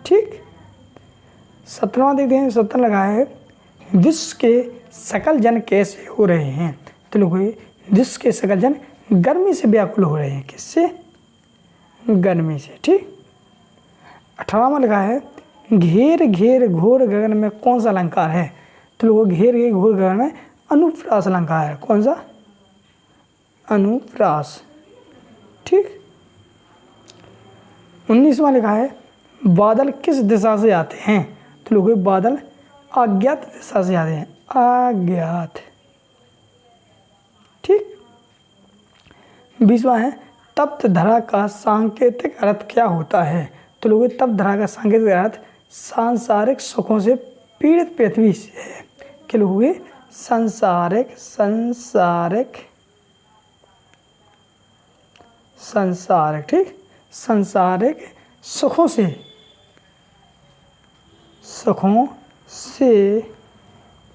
ठीक। 17वां देखते हैं। 17 लगा है विश्व के सकल जन कैसे हो रहे हैं? तो लिखो विश्व के सकल जन गर्मी से व्याकुल हो रहे हैं। किससे? गर्मी से। ठीक। 18वां लिखा है घेर घेर घोर गगन में कौन सा अलंकार है? तो लोगों घेर घेर घोर गगन में अनुप्रास अलंकार है। कौन सा? अनुप्रास। ठीक। 19वां लिखा है बादल किस दिशा से आते हैं? तो लोगों बादल अज्ञात दिशा से आते हैं। अज्ञात। ठीक। 20वां है तप्त धरा का सांकेतिक अर्थ क्या होता है? तो लोगों तप्त धरा का सांकेतिक अर्थ सांसारिक सुखों से पीड़ित पृथ्वी से है। क्या लोगों सांसारिक ठीक सांसारिक सुखों से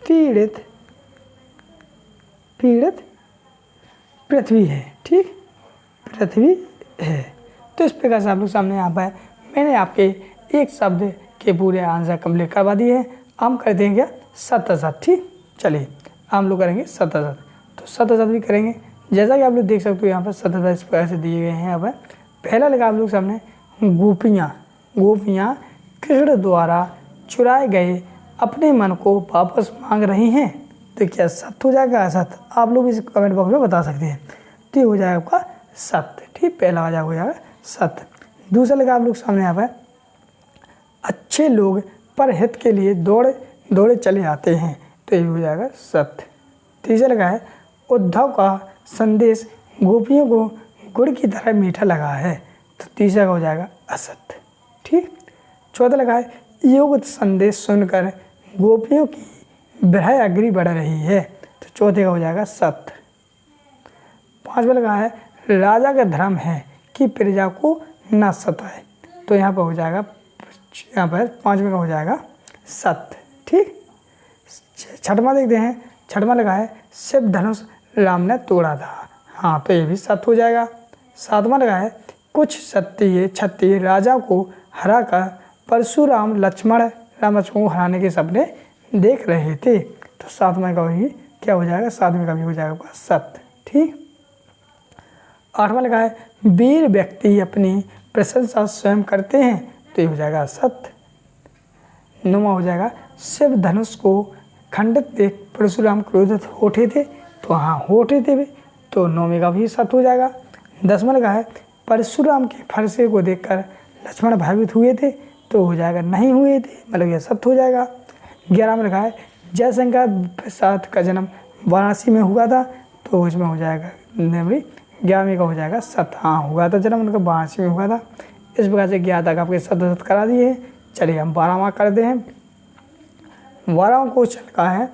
पीड़ित पृथ्वी है। ठीक। पृथ्वी है। तो इस प्रकार से आप लोग सामने यहाँ पर मैंने आपके एक शब्द के पूरे आंसर कंप्लीट करवा दिए हैं। हम कर देंगे क्या? शत। ठीक। चलिए हम लोग करेंगे शत। तो शत भी करेंगे। जैसा कि आप लोग देख सकते हो यहाँ पर शत इस प्रकार से दिए गए हैं। यहाँ पर पहला लगा आप लोग सामने गोपियाँ कृष्ण द्वारा चुराए गए अपने मन को वापस मांग रही हैं। तो क्या सत्य हो जाएगा? असत? आप लोग इस कमेंट बॉक्स में बता सकते हैं। तो ये हो जाएगा आपका सत्य। ठीक। पहला हो जाएगा सत्य। दूसरा लगा आप लोग सामने यहाँ पर अच्छे लोग परहित के लिए दौड़े चले आते हैं। तो ये हो जाएगा सत्य। तीसरा लगा है उद्धव का संदेश गोपियों को गुड़ की तरह मीठा लगा है। तो तीसरा का हो जाएगा असत्य। ठीक। चौथा लगा है योग संदेश सुनकर गोपियों की विरह अग्नि बढ़ रही है। तो चौथे का हो जाएगा सत्य। 5वां लगा है राजा का धर्म है कि प्रजा को न सताए। तो यहाँ पर हो जाएगा 5वें का हो जाएगा सत्य। ठीक। 6वां देखते हैं। 6वां लगा है शिव धनुष राम ने तोड़ा था। हाँ तो ये भी सत्य हो जाएगा। 7वां लगा है कुछ क्षत्रिय राजा को हरा कर परशुराम लक्ष्मण को हराने के सपने देख रहे थे। तो 7वां का भी क्या हो जाएगा? 7वें का भी हो जाएगा सत्य। ठीक। 8वां लगा है वीर व्यक्ति अपनी प्रशंसा स्वयं करते हैं। तो ये हो जाएगा सत्य। 9वां हो जाएगा शिव धनुष को खंडित देख परशुराम क्रोधित होते थे। तो हाँ होते थे भी। तो 9वें का भी सत्य हो जाएगा। 10वां लगा है परशुराम के फरसे को देखकर लक्ष्मण भयभीत हुए थे। तो हो जाएगा नहीं हुए थे, मतलब यह सत्य हो जाएगा। 11वां लगा है जयशंकर प्रसाद का जन्म वाराणसी में हुआ था। तो इसमें हो जाएगा 11वें का हो जाएगा सत्य। हाँ हुआ था जन्म उनका वाराणसी में हुआ था। इस प्रकार से 11 तक आपके सत्य करा दिए। चलिए हम 12वां करते हैं। 12वां क्वेश्चन का है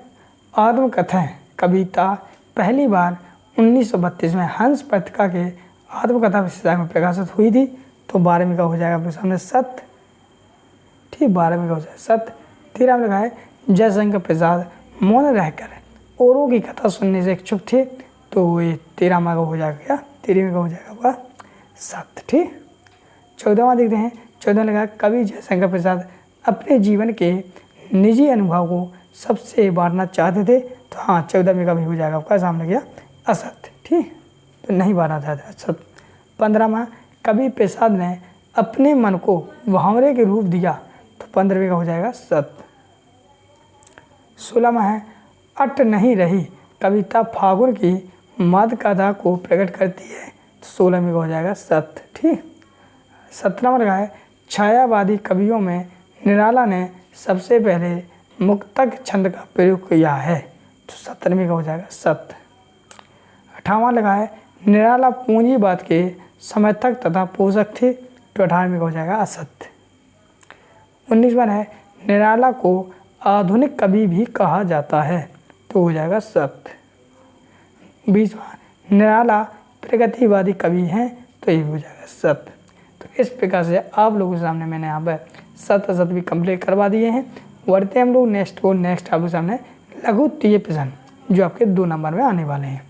आत्मकथन कविता पहली बार 1932 में हंस पत्रिका के आत्मकथा विशेषांक में प्रकाशित हुई थी। तो 12वें का हो जाएगा आपके सामने सत्य। ठीक। 12वें का हो जाएगा सत्य। 13वां लगा है जयशंकर प्रसाद मौन रहकर औरों की कथा सुनने से इच्छुक थे। तो ये 13वां का हो जाएगा क्या? 13वें का हो जाएगा आपका सत्य। ठीक। 14वां देखते हैं। 14वां लगा कवि जयशंकर प्रसाद अपने जीवन के निजी अनुभव को सबसे बांटना चाहते थे। तो हाँ 14वें का भी हो जाएगा आपका सामने गया असत्य। ठीक। तो नहीं बांटना चाहते असत्य। 15वां कवि प्रसाद ने अपने मन को मुहावरे के रूप दिया, तो 15वें का हो जाएगा सत्य। 16वां है अट नहीं रही कविता फागुन की मद कथा को प्रकट करती है, तो 16वें का हो जाएगा सत्य। ठीक। 17वां लगा है छायावादी कवियों में निराला ने सबसे पहले मुक्तक छंद का प्रयोग किया है, तो 17वें का हो जाएगा सत्य। 18वां लगा है निराला पूंजीवाद के समर्थक तथा पोषक थे, तो 18वें का हो जाएगा असत्य। 19वां है निराला को आधुनिक कवि भी कहा जाता है, तो हो जाएगा सत्य। 20वां निराला प्रगतिवादी कवि हैं, तो ये हो जाएगा सत्य। तो इस प्रकार से आप लोगों के सामने मैंने यहाँ पर सत्य असत्य भी कंप्लीट करवा दिए हैं। बढ़ते हम लोग नेक्स्ट आप लोगों के सामने लघु तीय प्रश्न जो आपके 2 नंबर में आने वाले हैं।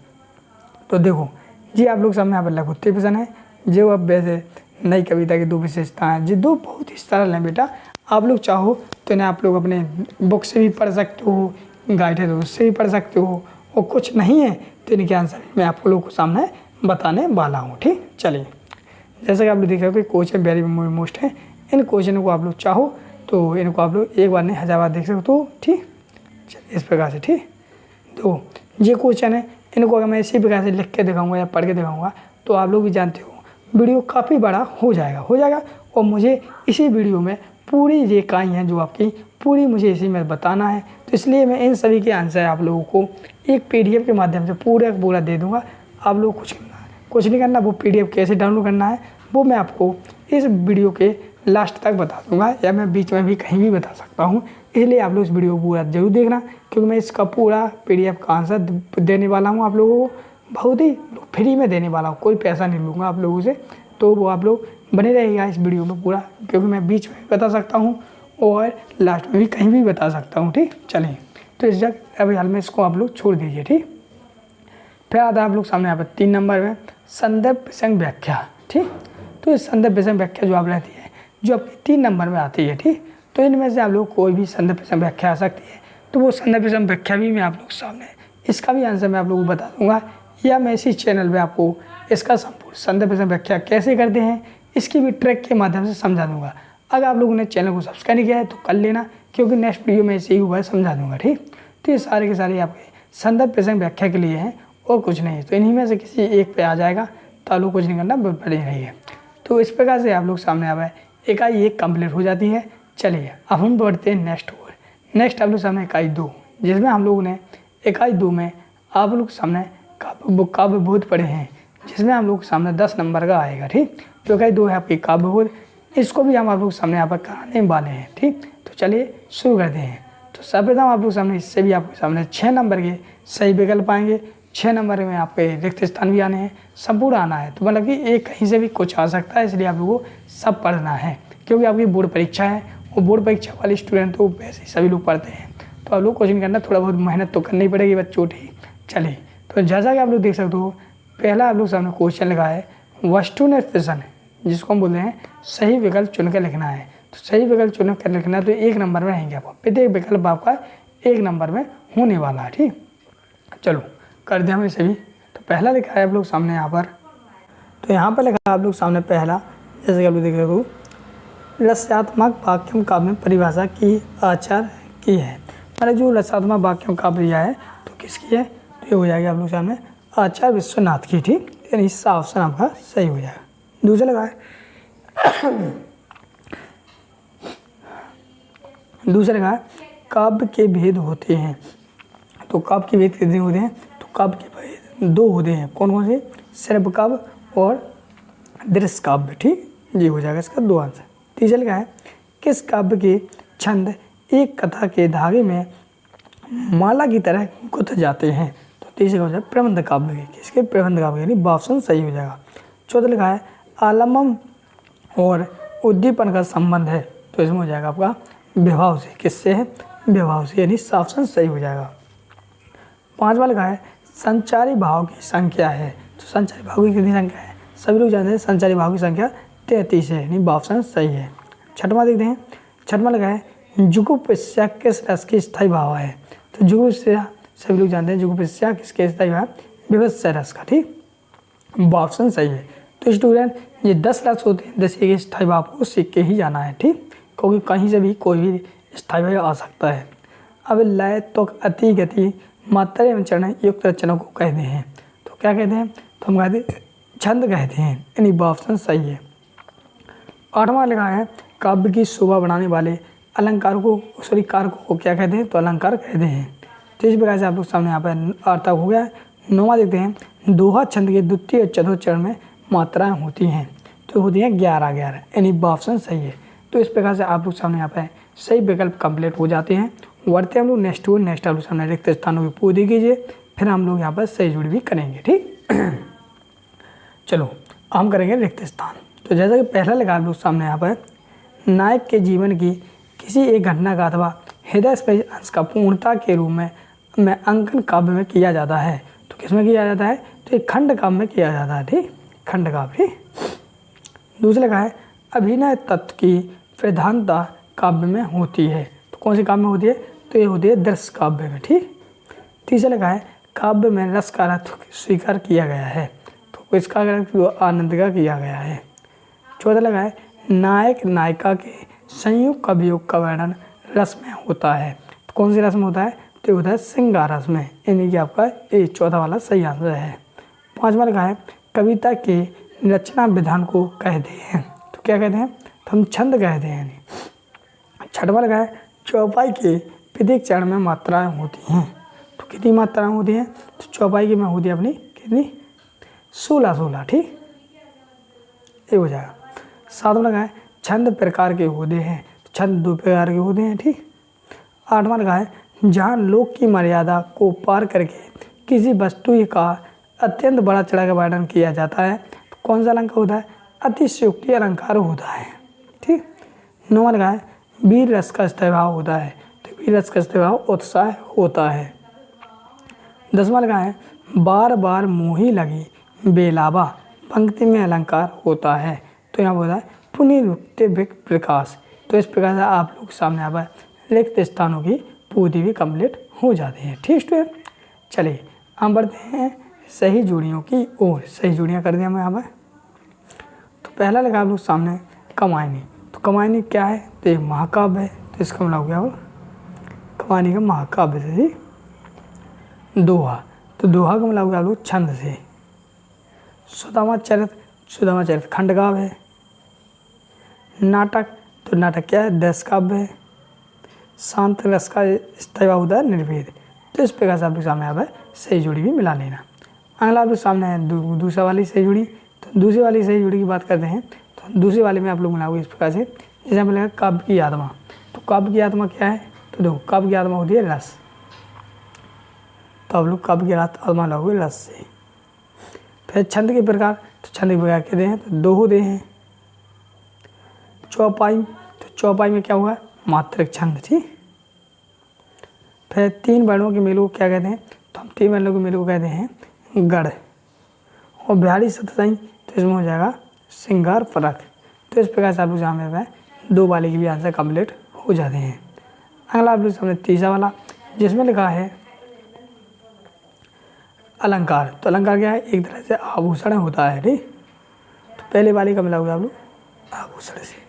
तो देखो जी आप लोग सामने यहाँ पर लघु तीय प्रश्न है, जो अब वैसे नई कविता की 2 विशेषताएं जी 2 बहुत ही सरल हैं बेटा। आप लोग चाहो तो इन्हें आप लोग अपने बुक से भी पढ़ सकते हो, गाइड है तो उससे भी पढ़ सकते हो, और कुछ नहीं है तो इनके आंसर मैं आप लोगों को सामने बताने वाला हूँ। ठीक, चलिए जैसा कि आप लोग देख सकते हो क्वेश्चन वेरी मोस्ट है। इन क्वेश्चनों को आप लोग चाहो तो इनको आप लोग एक बार नहीं 1000 बार देख सकते हो। ठीक, चलिए इस प्रकार से। ठीक, तो ये क्वेश्चन है, इनको अगर मैं इसी प्रकार से लिख के दिखाऊंगा या पढ़ के दिखाऊंगा तो आप लोग भी जानते हो वीडियो काफ़ी बड़ा हो जाएगा। और मुझे इसी वीडियो में पूरी ये इकाई हैं जो आपकी पूरी मुझे इसी में बताना है, तो इसलिए मैं इन सभी के आंसर आप लोगों को एक PDF के माध्यम से पूरा दे दूँगा। आप लोग कुछ नहीं करना, वो PDF कैसे डाउनलोड करना है वो मैं आपको इस वीडियो के लास्ट तक बता दूंगा, या मैं बीच में भी कहीं भी बता सकता हूँ। इसलिए आप लोग इस वीडियो को पूरा जरूर देखना, क्योंकि मैं इसका पूरा PDF का आंसर देने वाला हूँ आप लोगों को, बहुत ही फ्री में देने वाला हूँ, कोई पैसा नहीं लूँगा आप लोगों से। तो वो आप लोग बने रहेगा इस वीडियो में पूरा, क्योंकि मैं बीच में बता सकता हूँ और लास्ट में भी कहीं भी बता सकता हूँ। ठीक, चलिए तो इस जगह अभी हाल में इसको आप लोग छोड़ दीजिए। ठीक, फिर आता है आप लोग सामने यहाँ पर 3 नंबर में संदर्भ प्रसंग व्याख्या। ठीक, तो इस संदर्भ प्रसंग व्याख्या जो आप रहती है जो आपकी 3 नंबर में आती है। ठीक, तो इनमें से आप लोग कोई भी संदर्भ प्रसंग व्याख्या आ सकती है, तो वो संदर्भ प्रसंग व्याख्या भी मैं आप लोग सामने इसका भी आंसर मैं आप लोगों को बता दूंगा, या मैं इसी चैनल पे आपको इसका संपूर्ण संदर्भ प्रसंग व्याख्या कैसे करते हैं इसकी भी ट्रैक के माध्यम से समझा दूंगा। अगर आप लोगों ने चैनल को सब्सक्राइब नहीं किया है तो कर लेना, क्योंकि नेक्स्ट वीडियो में इसे ही हुआ समझा दूंगा। ठीक, तो ये सारे के सारे आपके संदर्भ प्रसंग व्याख्या के लिए हैं और कुछ नहीं है, तो इन्हीं में से किसी एक पे आ जाएगा, तो आप लोग कुछ नहीं करना, बड़े रही है। तो इस प्रकार से आप लोग सामने आ है इकाई 1 कंप्लीट हो जाती है। चलिए अब हम बढ़ते हैं नेक्स्ट आप लोग सामने इकाई 2, जिसमें हम लोगों ने इकाई 2 में आप लोग सामने काव्य बोध पढ़े हैं, जिसमें हम लोग सामने 10 नंबर का आएगा। ठीक, तो इकाई 2 है आपकी काव्य बोध, इसको भी हम आप लोग सामने यहाँ पर कराने वाले हैं। ठीक, तो चलिए शुरू करते हैं। तो सर्वप्रथम आप लोग सामने इससे भी आपके सामने 6 नंबर के सही विकल्प आएंगे। 6 नंबर में आपके रिक्त स्थान भी आने हैं, संपूर्ण आना है, तो मतलब कि एक कहीं से भी कुछ आ सकता है, इसलिए आप लोगों को सब पढ़ना है, क्योंकि आपकी बोर्ड परीक्षा है और बोर्ड परीक्षा वाले स्टूडेंट तो वैसे ही सभी लोग पढ़ते हैं, तो आप लोग कोचिंग करना, थोड़ा बहुत मेहनत तो करनी पड़ेगी बच्चों। ठीक, चलिए तो जैसा कि आप लोग देख सकते हो पहला आप लोग सामने क्वेश्चन लगा है वस्तुनिष्ठ प्रश्न, जिसको हम बोलते हैं सही विकल्प चुनकर लिखना है। तो सही विकल्प चुनकर लिखना है, तो 1 नंबर में रहेंगे आपको, प्रत्येक विकल्प आपका 1 नंबर में होने वाला है। ठीक, चलो कर दें हम इसे भी। तो पहला लिखा है आप लोग सामने यहाँ पर, तो यहाँ पर लिखा है आप लोग सामने पहला, जैसे कि आप लोग देख रहे हो रसात्मक वाक्यों काव्य में परिभाषा की आचार की है। मैंने जो रसात्मक वाक्यों का दिया है तो किसकी है, तो ये हो जाएगी आप लोग सामने आचार्य विश्वनाथ की। ठीक, यानी इसका ऑप्शन आपका सही हो जाएगा। दूसरा लगा है काव्य के भेद होते हैं। तो काव्य के भेद कितने होते हैं, तो काव्य के भेद 2 होते हैं। कौन कौन से, श्रव्य काव्य और दृश्य काव्य। ठीक, ये हो जाएगा इसका 2 आंसर। तीसरा लगा है किस काव्य के छंद एक कथा के धागे में माला की तरह गुथ जाते हैं, तो तीसरा हो जाएगा प्रबंध काव्य के, किसके, प्रबंध काव्य, यानी ऑप्शन सही हो जाएगा। चौथा लिखा है आलम्बन और उद्दीपन का संबंध है, तो इसमें हो जाएगा आपका विभाव से, किससे है, विभाव से, यानी ऑप्शन सही हो जाएगा। 5वां लिखा है संचारी भाव की संख्या है, तो संचारी भाव की कितनी संख्या है, सभी लोग जानते हैं संचारी भाव की संख्या 33 है, यानी ऑप्शन सही है। 6वां देखते हैं, 6वां लिखा है जुगुप्सा किस रस की स्थायी भाव है, तो जुगुप्सा सभी लोग जानते हैं जुगुप्सा किसके स्थायी भाव, विभत्स रस का। ठीक, ऑप्शन सही है। तो स्टूडेंट ये 10 लफ्ज़ होते हैं, 10 एक स्थायी भाव आपको सीख के ही जाना है, ठीक, क्योंकि कहीं से भी कोई भी स्थायी भाव आ सकता है। अब लय तुक अति गति मात्रा एवं चरण युक्त रचना को कहते हैं। तो क्या कहते हैं? तो हम कहते हैं छंद कहते हैं, यानी ऑप्शन सही है। 8वां लिखा है काव्य की शोभा बढ़ाने वाले अलंकार को कारकों को क्या कहते हैं? तो अलंकार कहते हैं। तो इस प्रकार से आप लोग सामने यहाँ पर अर्थ हो गया। 9वां देखते हैं दोहा छंद के द्वितीय और चतुर्थ चरण में मात्राएं होती हैं, तो होती हैं 11-11, यानी ऑप्शन सही है। तो इस प्रकार से आप लोग सामने यहाँ पर सही विकल्प कंप्लीट हो जाते हैं। बढ़ते हम लोग नेक्स्ट आप लोग सामने रिक्त स्थानों की पूरी कीजिए, फिर हम लोग यहाँ पर सही जुड़ी भी करेंगे, ठीक। चलो हम करेंगे रिक्त स्थान। तो जैसा कि पहला लगा आप लोग सामने यहाँ पर नायक के जीवन की किसी एक घटना का अथवा हृदय स्पर्शी अंश का पूर्णता के रूप में अंकन काव्य में किया जाता है। तो किस में किया जाता है? तो एक खंड काव्य में किया जाता है, ठीक, खंड काव्य। दूसरा लगा है अभिनय तत्व की प्रधानता काव्य में होती है। तो कौन सी काव्य में होती है? तो ये होती है दृश्य काव्य में, ठीक। तीसरा लगा है काव्य में रस का अर्थ स्वीकार किया गया है। तो इसका आनंद का किया गया है। चौथा लगा है नायक नायिका के संयुक्त कवियोग का वर्णन रस में होता है। तो कौन सी रस में होता है? तो ये होता है श्रृंगार रस में, यानी कि आपका ये चौथा वाला सही आंसर है। 5वां लगा है कविता के रचना विधान को कहते हैं। तो क्या कहते हैं? तो हम छंद कहते हैं। 6वां लगा है चौपाई के प्रत्येक चरण में मात्राएं होती हैं। तो कितनी मात्राएं होती हैं? तो चौपाई की में होती है अपनी कितनी? 16, ठीक, ये हो जाएगा। 7वां लगा है छंद प्रकार के होते हैं। तो छंद 2 प्रकार के होते हैं, ठीक। 8वां लगा है जहाँ लोक की मर्यादा को पार करके किसी वस्तु का अत्यंत बड़ा चढ़ा का वर्णन किया जाता है। तो कौन सा अलंकार होता है? अतिशयोक्ति अलंकार होता है, ठीक। 9वां लगा है वीर रस का स्थायी भाव होता है। तो वीर रस का स्थायी भाव उत्साह होता है। 10वां लगा है बार बार मोही लगी बेलावा पंक्ति में अलंकार होता है। तो यहाँ होता है पुनरुक्ति प्रकाश। तो इस प्रकार से आप लोग सामने यहाँ पर रिक्त स्थानों की पूरी भी कंप्लीट हो जाती है, ठीक स्टूडेंट। चलिए हम बढ़ते हैं सही जोड़ियों की ओर। सही जोड़ियाँ कर दिया मैं यहाँ पर। तो पहला लगा आप लोग सामने कमायनी। तो कमायनी क्या है? तो एक महाकाव्य है, तो इसका मतलब क्या होगा? कमायनी का महाकाव्य से। दोहा, तो दोहा का मतलब आप लोग छंद से। सुदामा चरित खंड काव्य है। नाटक, तो नाटक क्या है? दस काव्य है। शांत रस का स्थायी भाव होता है निर्वेद। तो इस प्रकार से आप लोग सामने यहाँ पर सही जोड़ी भी मिला लेना। अगला आप लोग सामने है दूसरा वाली सही जोड़ी। तो दूसरी वाली सही जोड़ी की बात करते हैं, तो दूसरी वाले में आप लोग मिलाओगे इस प्रकार से, जैसे मिलेगा काव्य की आत्मा। तो काव्य की आत्मा क्या है? तो देखो काव्य की आत्मा होती है रस। तो आप लोग काव्य की आत्मा लाओगे रस से। फिर छंद के प्रकार, तो छंद के प्रकार कहते हैं तो दोहदे हैं। चौपाई, तो चौपाई में क्या हुआ? मात्रक छंद, ठीक। फिर 3 वर्णों के मेल को क्या कहते हैं? तो हम 3 वर्णों के मेल को कहते हैं गढ़। और बिहारी सतसंग, तो इसमें हो जाएगा श्रृंगार फरक। तो इस प्रकार से आप लोग सामने 2 वाले की भी आंसर कंप्लीट हो जाते हैं। अगला आप लोग सामने तीसरा वाला, जिसमें लिखा है अलंकार। तो अलंकार क्या है? एक तरह से आभूषण होता है, ठीक। तो पहले वाले का मिलाओगे आप लोग आभूषण से।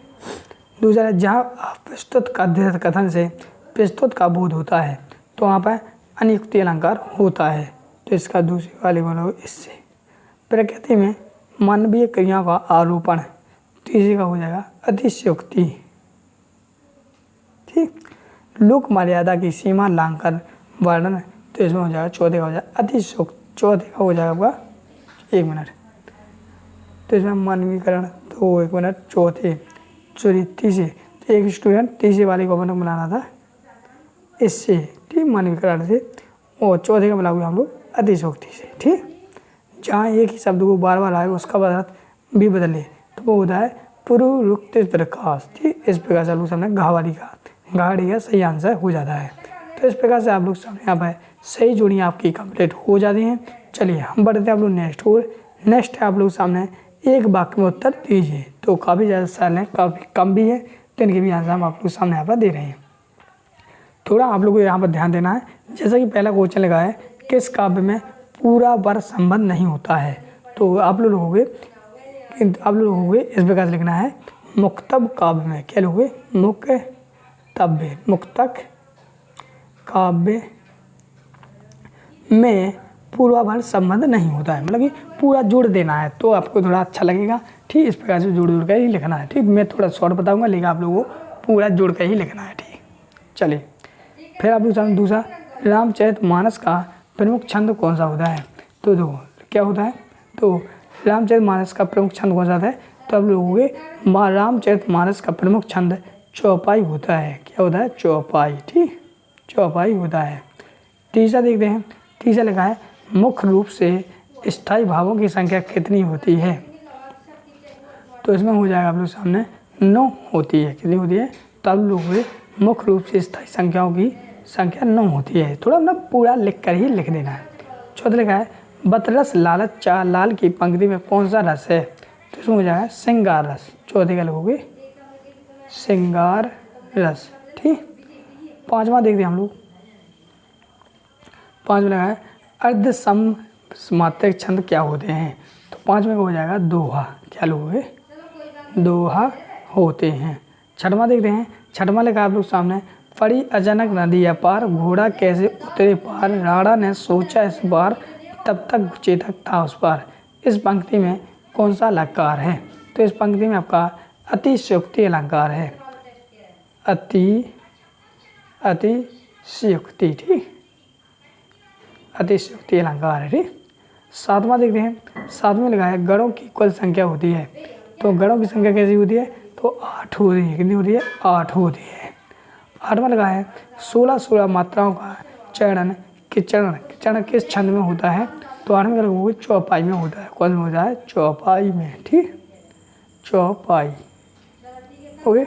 दूसरा है जहाँ प्रस्तुत कथन से प्रस्तुत का बोध होता है, तो वहाँ पर अनियुक्ति अलंकार होता है। तो इसका दूसरी वाले बोलोगे इससे। प्रकृति में मानवीय क्रियाओं का आरोपण, तीसरे का हो जाएगा अतिशयोक्ति, ठीक। लोक मर्यादा की सीमा लांघकर वर्णन, तो इसमें हो जाएगा चौथे का हो जाएगा अतिशयोक्ति। चौथे का हो जाएगा आपका 1 मिनट। तो इसमें मानवीकरण, तो 1 मिनट। चौथे तीसरे, तो एक स्टूडेंट तीसरे वाले को अपने बनाना था इससे, ठीक, मानवीकरण से। और चौथे का मिलाओगे हम लोग अतिशयोक्ति से, ठीक। जहाँ एक ही शब्द को बार बार आए उसका अर्थ भी बदले, तो वो होता है पुनरुक्ति प्रकाश, ठीक। इस प्रकार से आप लोग सामने गाड़ी का सही आंसर हो जाता है। तो इस प्रकार से आप लोग सामने यहाँ पर सही जोड़ियाँ आपकी कंप्लीट हो जाती हैं। चलिए हम बढ़ते हैं आप लोग नेक्स्ट ओर। नेक्स्ट है आप लोग सामने एक वाक्य में उत्तर दीजिए। तो काफ़ी ज़्यादा सरल है, काफ़ी कम भी है, तो इनके भी आंसर हम आप लोग सामने यहाँ पर दे रहे हैं। थोड़ा आप लोगों को यहाँ पर ध्यान देना है। जैसा कि पहला क्वेश्चन लगा है किस काव्य में पूरा वर्ग संबंध नहीं होता है, तो आप लोग लोगों किंतु आप लोग हुए इस प्रकार से लिखना है मुक्तब काव्य में, क्या लोगे मुक्तव्य, मुक्तक काव्य में पूर्वाभाष संबंध नहीं होता है, मतलब कि पूरा जोड़ देना है तो आपको थोड़ा अच्छा लगेगा। ठीक, इस प्रकार से जोड़ कर ही लिखना है। ठीक, मैं थोड़ा शॉर्ट बताऊंगा लेकिन आप लोगों को पूरा जोड़ कर ही लिखना है। ठीक, चलिए फिर आप लोग दूसरा, रामचरितमानस का प्रमुख छंद कौन सा होता है? तो देखो क्या होता है, तो रामचरितमानस का प्रमुख छंद कौन सा है? तो आप लोगों के रामचरितमानस का प्रमुख छंद चौपाई होता है। क्या होता है? चौपाई। ठीक, चौपाई होता है। तीसरा देखते हैं, तीसरा लिखा है मुख्य रूप से स्थायी भावों की संख्या कितनी होती है? तो इसमें हो जाएगा आप लोग सामने 9 होती है। कितनी होती है? तो आप लोग मुख्य रूप से स्थायी संख्याओं की संख्या 9 होती है। थोड़ा ना पूरा लिख कर ही लिख देना है। चौथा लिखा है बतरस लालच चार लाल की पंक्ति में कौन सा रस है? तो इसमें हो जाएगा श्रृंगार रस। चौथे का लिखोगे श्रृंगार रस। ठीक, पांचवा देखते हैं हम लोग, पांचवा लगा है अर्ध सममात्रक छंद क्या होते हैं? तो पांचवें का हो जाएगा दोहा। क्या लोगे? दोहा होते हैं। छठवां देखते हैं, छठवां लिखा आप लोग सामने पड़ी अचानक नदी अपार घोड़ा कैसे उतरे पार राणा ने सोचा इस बार तब तक चेतक था उस पार। इस पंक्ति में कौन सा अलंकार है? तो इस पंक्ति में आपका अतिशयोक्ति अलंकार है। अतिशयोक्ति। ठीक, अतिशयोक्ति अलंकार है। ठीक, सातवां देखते हैं, सातवें लगा है गणों की कुल संख्या होती है। तो गणों की संख्या कैसी होती है? तो 8 होती है। कितनी होती है? 8 होती है। आठवां लगा है 16 मात्राओं का चरण चरण किस छंद में होता है? तो आठवें का वो चौपाई में होता है। कौन में होता है? चौपाई में। ठीक, चौपाई। ओके,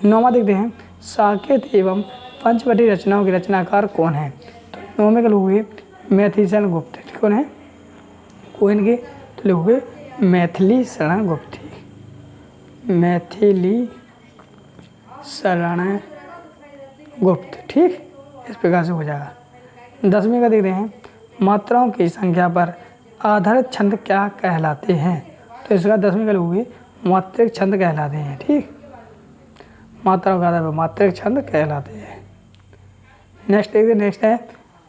नौवां देखते हैं साकेत एवं पंचवटी रचनाओं के रचनाकार कौन है? तो नौवें का लोगे मैथिली शरण गुप्त। कौन है? कौन के? तो लोगे मैथिली शरण गुप्त। मैथिली शरण गुप्त। ठीक, इस प्रकार से हो जाएगा। 10वें का देखते हैं मात्राओं की संख्या पर आधारित छंद क्या कहलाते हैं? तो इसका 10वें का लोगे मात्रिक छंद कहलाते हैं। ठीक, मात्राओं के आधार पर मात्रिक छंद कहलाते हैं। नेक्स्ट देखते हैं, नेक्स्ट है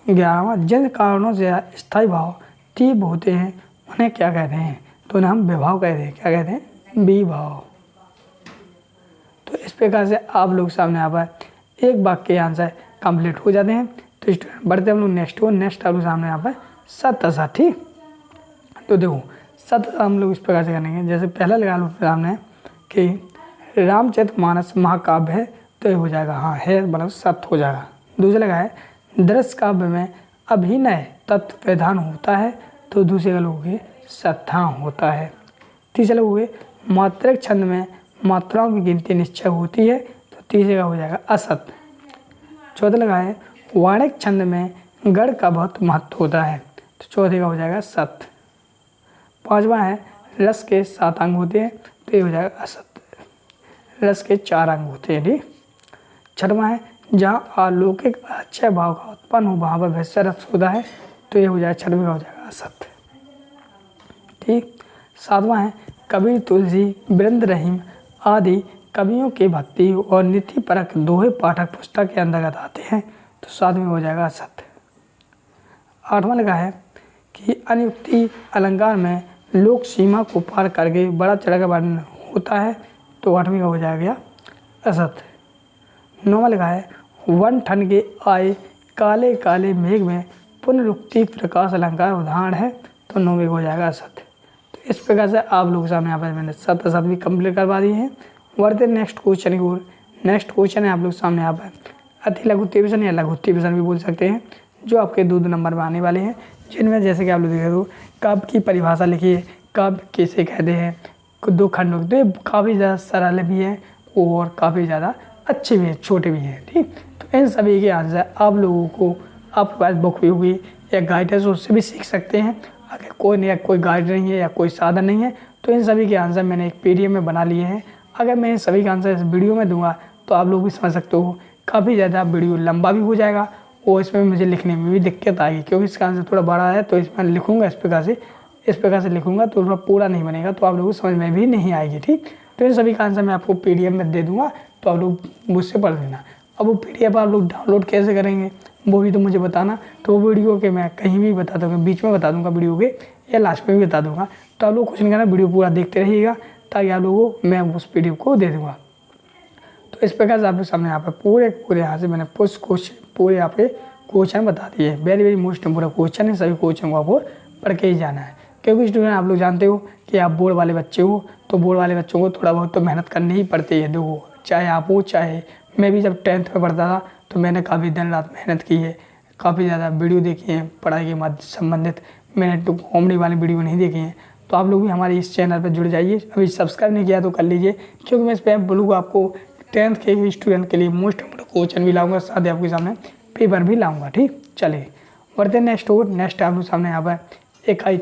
11वां जिन कारणों से स्थायी भाव तीव्र होते हैं उन्हें क्या कहते हैं? तो उन्हें हम विभाव कहते हैं। क्या कहते हैं? विभाव। तो इस प्रकार से आप लोग सामने यहाँ पर एक वाक्य के आंसर कंप्लीट हो जाते हैं। तो बढ़ते हम लोग नेक्स्ट आप लोग सामने यहाँ पर सतसा। ठीक, तो देखो सतसा हम लोग इस प्रकार से करेंगे। जैसे पहला लगा लो सामने कि रामचरितमानस महाकाव्य है तो ये हो जाएगा हाँ है मतलब सत्य हो जाएगा। दूसरा लगा है दृश्य काव्य में अभिनय तत्व प्रधान होता है तो दूसरे का लोग सत्ता होता है। तीसरे लोग मात्रिक छंद में मात्राओं की गिनती निश्चय होती है तो तीसरे का हो जाएगा असत्य। चौथा लगा है वाणिक छंद में गढ़ का बहुत महत्व होता है तो चौथे का हो जाएगा सत्य। पांचवा है रस के 7 अंग होते हैं तो ये हो जाएगा असत्य। रस के 4 अंग होते हैं। ठीक, छठवां है जहाँ अलौकिक अच्छे भाव का उत्पन्न हो वहाँ पर वैसे रस होता है तो ये हो जाएगा छठवें का हो जाएगा असत्य। ठीक, सातवां है कबीर तुलसी वृंद रहीम आदि कवियों के भक्ति और नीति परक दोहे पाठक पुस्तक के अंतर्गत आते हैं तो सातवें हो जाएगा सत्य। आठवां लगा है कि अनुक्ति अलंकार में लोक सीमा को पार करके बड़ा चढ़ा वर्णन होता है तो आठवीं का हो जाएगा असत्य। नौवां लगा है वन ठन के आए काले काले मेघ में पुनरुक्ति प्रकाश अलंकार उदाहरण है तो नौवें का हो जाएगा असत्य। तो इस प्रकार से आप लोगों के सामने यहाँ पर मैंने 7 असत्य भी कंप्लीट करवा दिए हैं। बढ़ते नेक्स्ट क्वेश्चन की ओर। नेक्स्ट क्वेश्चन है आप लोग सामने यहाँ पर अति लघु उत्तीर्ण या लघु उत्तीर्ण भी बोल सकते हैं जो आपके 2 नंबर में आने वाले हैं जिनमें जैसे कि आप लोग देख रहे हो काव्य की परिभाषा लिखिए, काव्य कैसे कहते हैं, 2 खंड होते हैं, काफ़ी ज़्यादा सरल भी है और काफ़ी ज़्यादा अच्छे भी हैं, छोटे भी हैं। ठीक, तो इन सभी के आंसर आप लोगों को आपके पास बुक भी होगी या गाइड है तो उससे भी सीख सकते हैं। अगर कोई गाइड नहीं है या कोई साधन नहीं है तो इन सभी के आंसर मैंने एक PDF में बना लिए हैं। अगर मैं इन सभी के आंसर इस वीडियो में दूंगा तो आप लोग भी समझ सकते हो काफ़ी ज़्यादा वीडियो लंबा भी हो जाएगा और इसमें मुझे लिखने में भी दिक्कत आएगी क्योंकि इसका आंसर थोड़ा बड़ा है तो इसमें लिखूँगा इस प्रकार से इस प्रकार से लिखूंगा तो थोड़ा पूरा नहीं बनेगा, तो आप लोगों को समझ में भी नहीं आएगी। ठीक, तो इन सभी का आंसर मैं आपको PDF में दे दूंगा, तो आप लोग मुझसे पढ़ लेना। अब वो PDF आप लोग डाउनलोड कैसे करेंगे वो भी तो मुझे बताना, तो वो वीडियो के मैं कहीं भी बता दूँगा, बीच में बता दूँगा वीडियो के, या लास्ट में भी बता दूँगा। तो आप लोग कुछ नहीं करना, वीडियो पूरा देखते रहिएगा, ताकि आप लोगों को मैं उस PDF को दे दूँगा। तो इस प्रकार से आपके सामने यहाँ पर पूरे यहाँ से मैंने पूरे यहाँ पे क्वेश्चन बता दिए। वेरी मोस्ट इम्पोर्टेंट क्वेश्चन है, सभी क्वेश्चन को आपको पढ़ के ही जाना है, क्योंकि स्टूडेंट आप लोग जानते हो कि आप बोर्ड वाले बच्चे हो, तो बोर्ड वाले बच्चों को थोड़ा बहुत तो मेहनत करनी ही पड़ती है। देखो, चाहे आप हो चाहे मैं भी, जब 10th में पढ़ता था तो मैंने काफ़ी दिन रात मेहनत की है, काफ़ी ज़्यादा वीडियो देखी है पढ़ाई के माध्यम संबंधित, मैंने तो कॉमेडी वाली वीडियो नहीं देखी है। तो आप लोग भी हमारे इस चैनल पर जुड़ जाइए, अभी सब्सक्राइब नहीं किया तो कर लीजिए, क्योंकि मैं इस पर बोलूँगा आपको 10th के स्टूडेंट के लिए मोस्ट इम्पोर्टेंट क्वेश्चन भी लाऊंगा, साथ ही आपके सामने पेपर भी लाऊंगा। ठीक, चलिए बढ़ते हैं नेक्स्ट आप लोग सामने यहाँ पर इकाई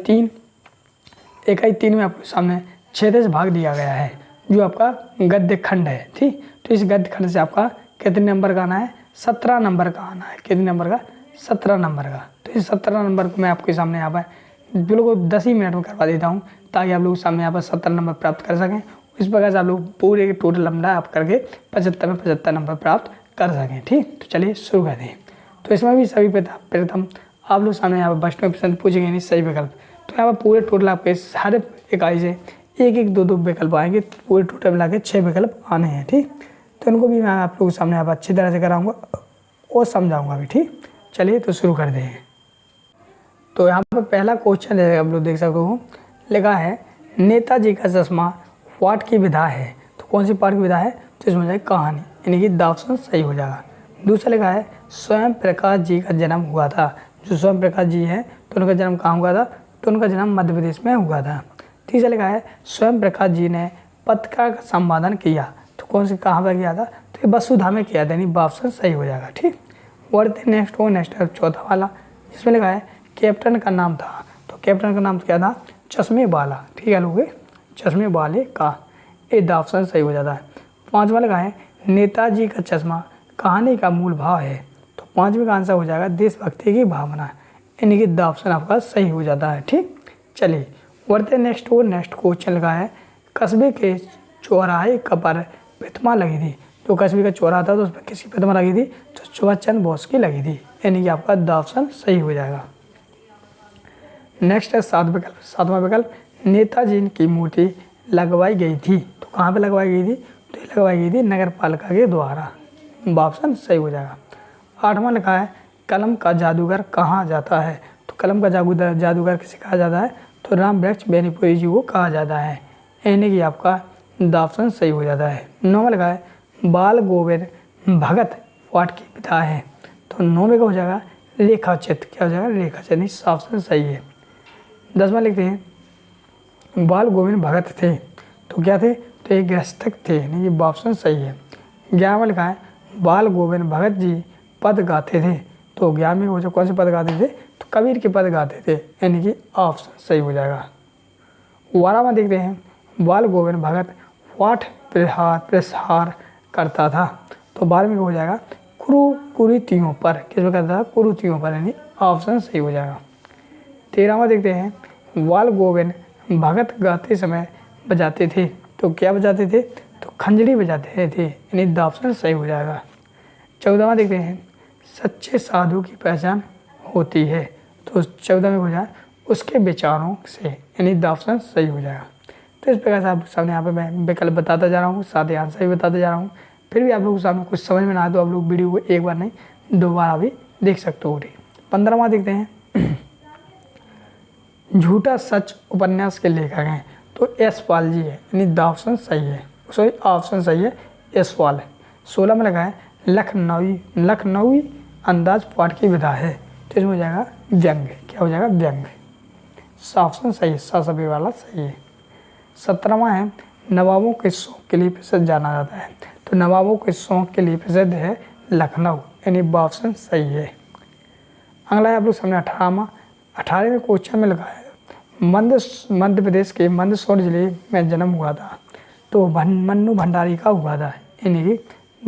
3 में आपके सामने छेदज भाग दिया गया है, जो आपका गद्य खंड है। ठीक, तो इस गद्य खंड से आपका कितने नंबर का आना है? 17 नंबर का आना है। कितने नंबर का? 17 नंबर का। तो इस 17 नंबर को मैं आपके सामने यहाँ पर बिल्कुल 10 ही मिनट में करवा देता हूँ, ताकि आप लोग सामने यहाँ पर 17 नंबर प्राप्त कर सकें। इस प्रकार से आप लोग पूरे के टोटल लंबा आप करके 75 में 75 नंबर प्राप्त कर सकें। ठीक, तो चलिए शुरू करते हैं। तो इसमें भी सभी प्रथम आप लोग सामने यहाँ पर बस्ट में प्रश्न पूछेंगे नहीं सही विकल्प। तो यहाँ पर पूरे टोटल आपके हर इकाई से एक 2 विकल्प आएंगे, पूरे टोटल मिला के 6 विकल्प आने हैं। ठीक, तो इनको भी मैं आप लोगों के सामने यहाँ पर अच्छी तरह से कराऊंगा और समझाऊंगा भी। ठीक, चलिए तो शुरू कर दें। तो यहाँ पर पहला क्वेश्चन है, आप लोग देख सकते हो, लिखा है नेताजी का चश्मा पाठ की विधा है। तो कौन सी पाठ की विधा है? तो इसमें जाए कहानी, यानी कि द ऑप्शन सही हो जाएगा। दूसरा लिखा है स्वयं प्रकाश जी का जन्म हुआ था। जो स्वयं प्रकाश जी है तो उनका जन्म कहाँ हुआ था? तो उनका जन्म मध्य प्रदेश में हुआ था। तीसरा लिखा है स्वयं प्रकाश जी ने पत्रिका का संपादन किया। तो कौन से कहाँ पर किया था? तो ये वसुधा में किया था, यानी ऑप्शन सही हो जाएगा। ठीक, बढ़ते नेक्स्ट चौथा वाला, जिसमें लिखा है कैप्टन का नाम था। तो कैप्टन का नाम क्या था? चश्मे वाला। ठीक है लोग, चश्मे वाले का, ये द ऑप्शन सही हो जाता है। पांचवा लगा है नेताजी का चश्मा कहानी का मूल भाव है। तो पांचवें का आंसर हो जाएगा देशभक्ति की भावना, यानी कि द ऑप्शन आपका सही हो जाता है। ठीक, चलिए बढ़ते नेक्स्ट क्वेश्चन लगा है कस्बे के चौराहे पर प्रतिमा लगी थी। तो कस्बे का चौराहा था तो उस पर किसकी प्रतिमा लगी थी? तो सुभाष चंद्र बोस की लगी थी, यानी कि आपका द ऑप्शन सही हो जाएगा। नेक्स्ट है सातवां विकल्प नेताजी की मूर्ति लगवाई गई थी। तो कहाँ पे लगवाई गई थी? तो ये लगवाई गई थी नगर पालिका के द्वारा, ऑप्शन सही हो जाएगा। आठवां लिखा है कलम का जादूगर कहाँ जाता है। तो कलम का जादूगर किसे कहा जाता है? तो राम वृक्ष बेनीपुरी जी को कहा जाता है, यानी कि आपका द ऑप्शन सही हो जाता है। नौवां लिखा है बाल गोविंद भगत पाठ की पिता है। तो 9वें का हो जाएगा रेखा चित्र। क्या हो जाएगा? रेखा चित्र, इस ऑप्शन सही है। 10वां लिखते हैं बाल गोविंद भगत थे। तो क्या थे? तो ये गृहस्थक थे, नहीं, ये ऑप्शन सही है। 11वां लिखा है बाल गोविंद भगत जी पद गाते थे। तो 11वें हो जाए कौन से पद गाते थे? तो कबीर के पद गाते थे, यानी कि ऑप्शन सही हो जाएगा। 12वां देखते हैं बाल गोविंद भगत पाठ प्रसार करता था। तो 12वें हो जाएगा कुरीतियों पर, किस में करता था? कुरीतियों पर, यानी ऑप्शन सही हो जाएगा। 13वां देखते हैं बाल गोविंद भगत गाते समय बजाते थे। तो क्या बजाते थे? तो खंजड़ी बजाते थे, यानी द ऑप्शन सही हो जाएगा। 14वां देखते हैं सच्चे साधु की पहचान होती है। तो 14 में हो जाए उसके विचारों से, यानी द ऑप्शन सही हो जाएगा। तो इस प्रकार से आप सामने यहाँ पे मैं विकल्प बताता जा रहा हूँ, साथ ही आंसर भी बताता जा रहा हूँ। फिर भी आप लोगों के सामने कुछ समझ में ना आए तो आप लोग वीडियो को एक बार नहीं 2 बार भी देख सकते हो। 15वां देखते हैं झूठा सच उपन्यास के लेखक हैं। तो यशपाल जी है, यानी द ऑप्शन सही है, सॉरी ऑप्शन सही है, यशपाल है। 16 में लगा है लखनवी अंदाज पाठ की विधा है। तो इसमें हो जाएगा व्यंग। क्या हो जाएगा? व्यंग, ऑप्शन सही है, सभी वाला सही है। 17वां है नवाबों के शौक के लिए प्रसिद्ध जाना जाता है। तो नवाबों के शौक के लिए प्रसिद्ध है लखनऊ, यानी ऑप्शन सही है। अगला है आप लोग सामने 18वें क्वेश्चन में लगा है मध्य प्रदेश के मंदसौर जिले में जन्म हुआ था। तो मन्नू भंडारी का हुआ था, यानी कि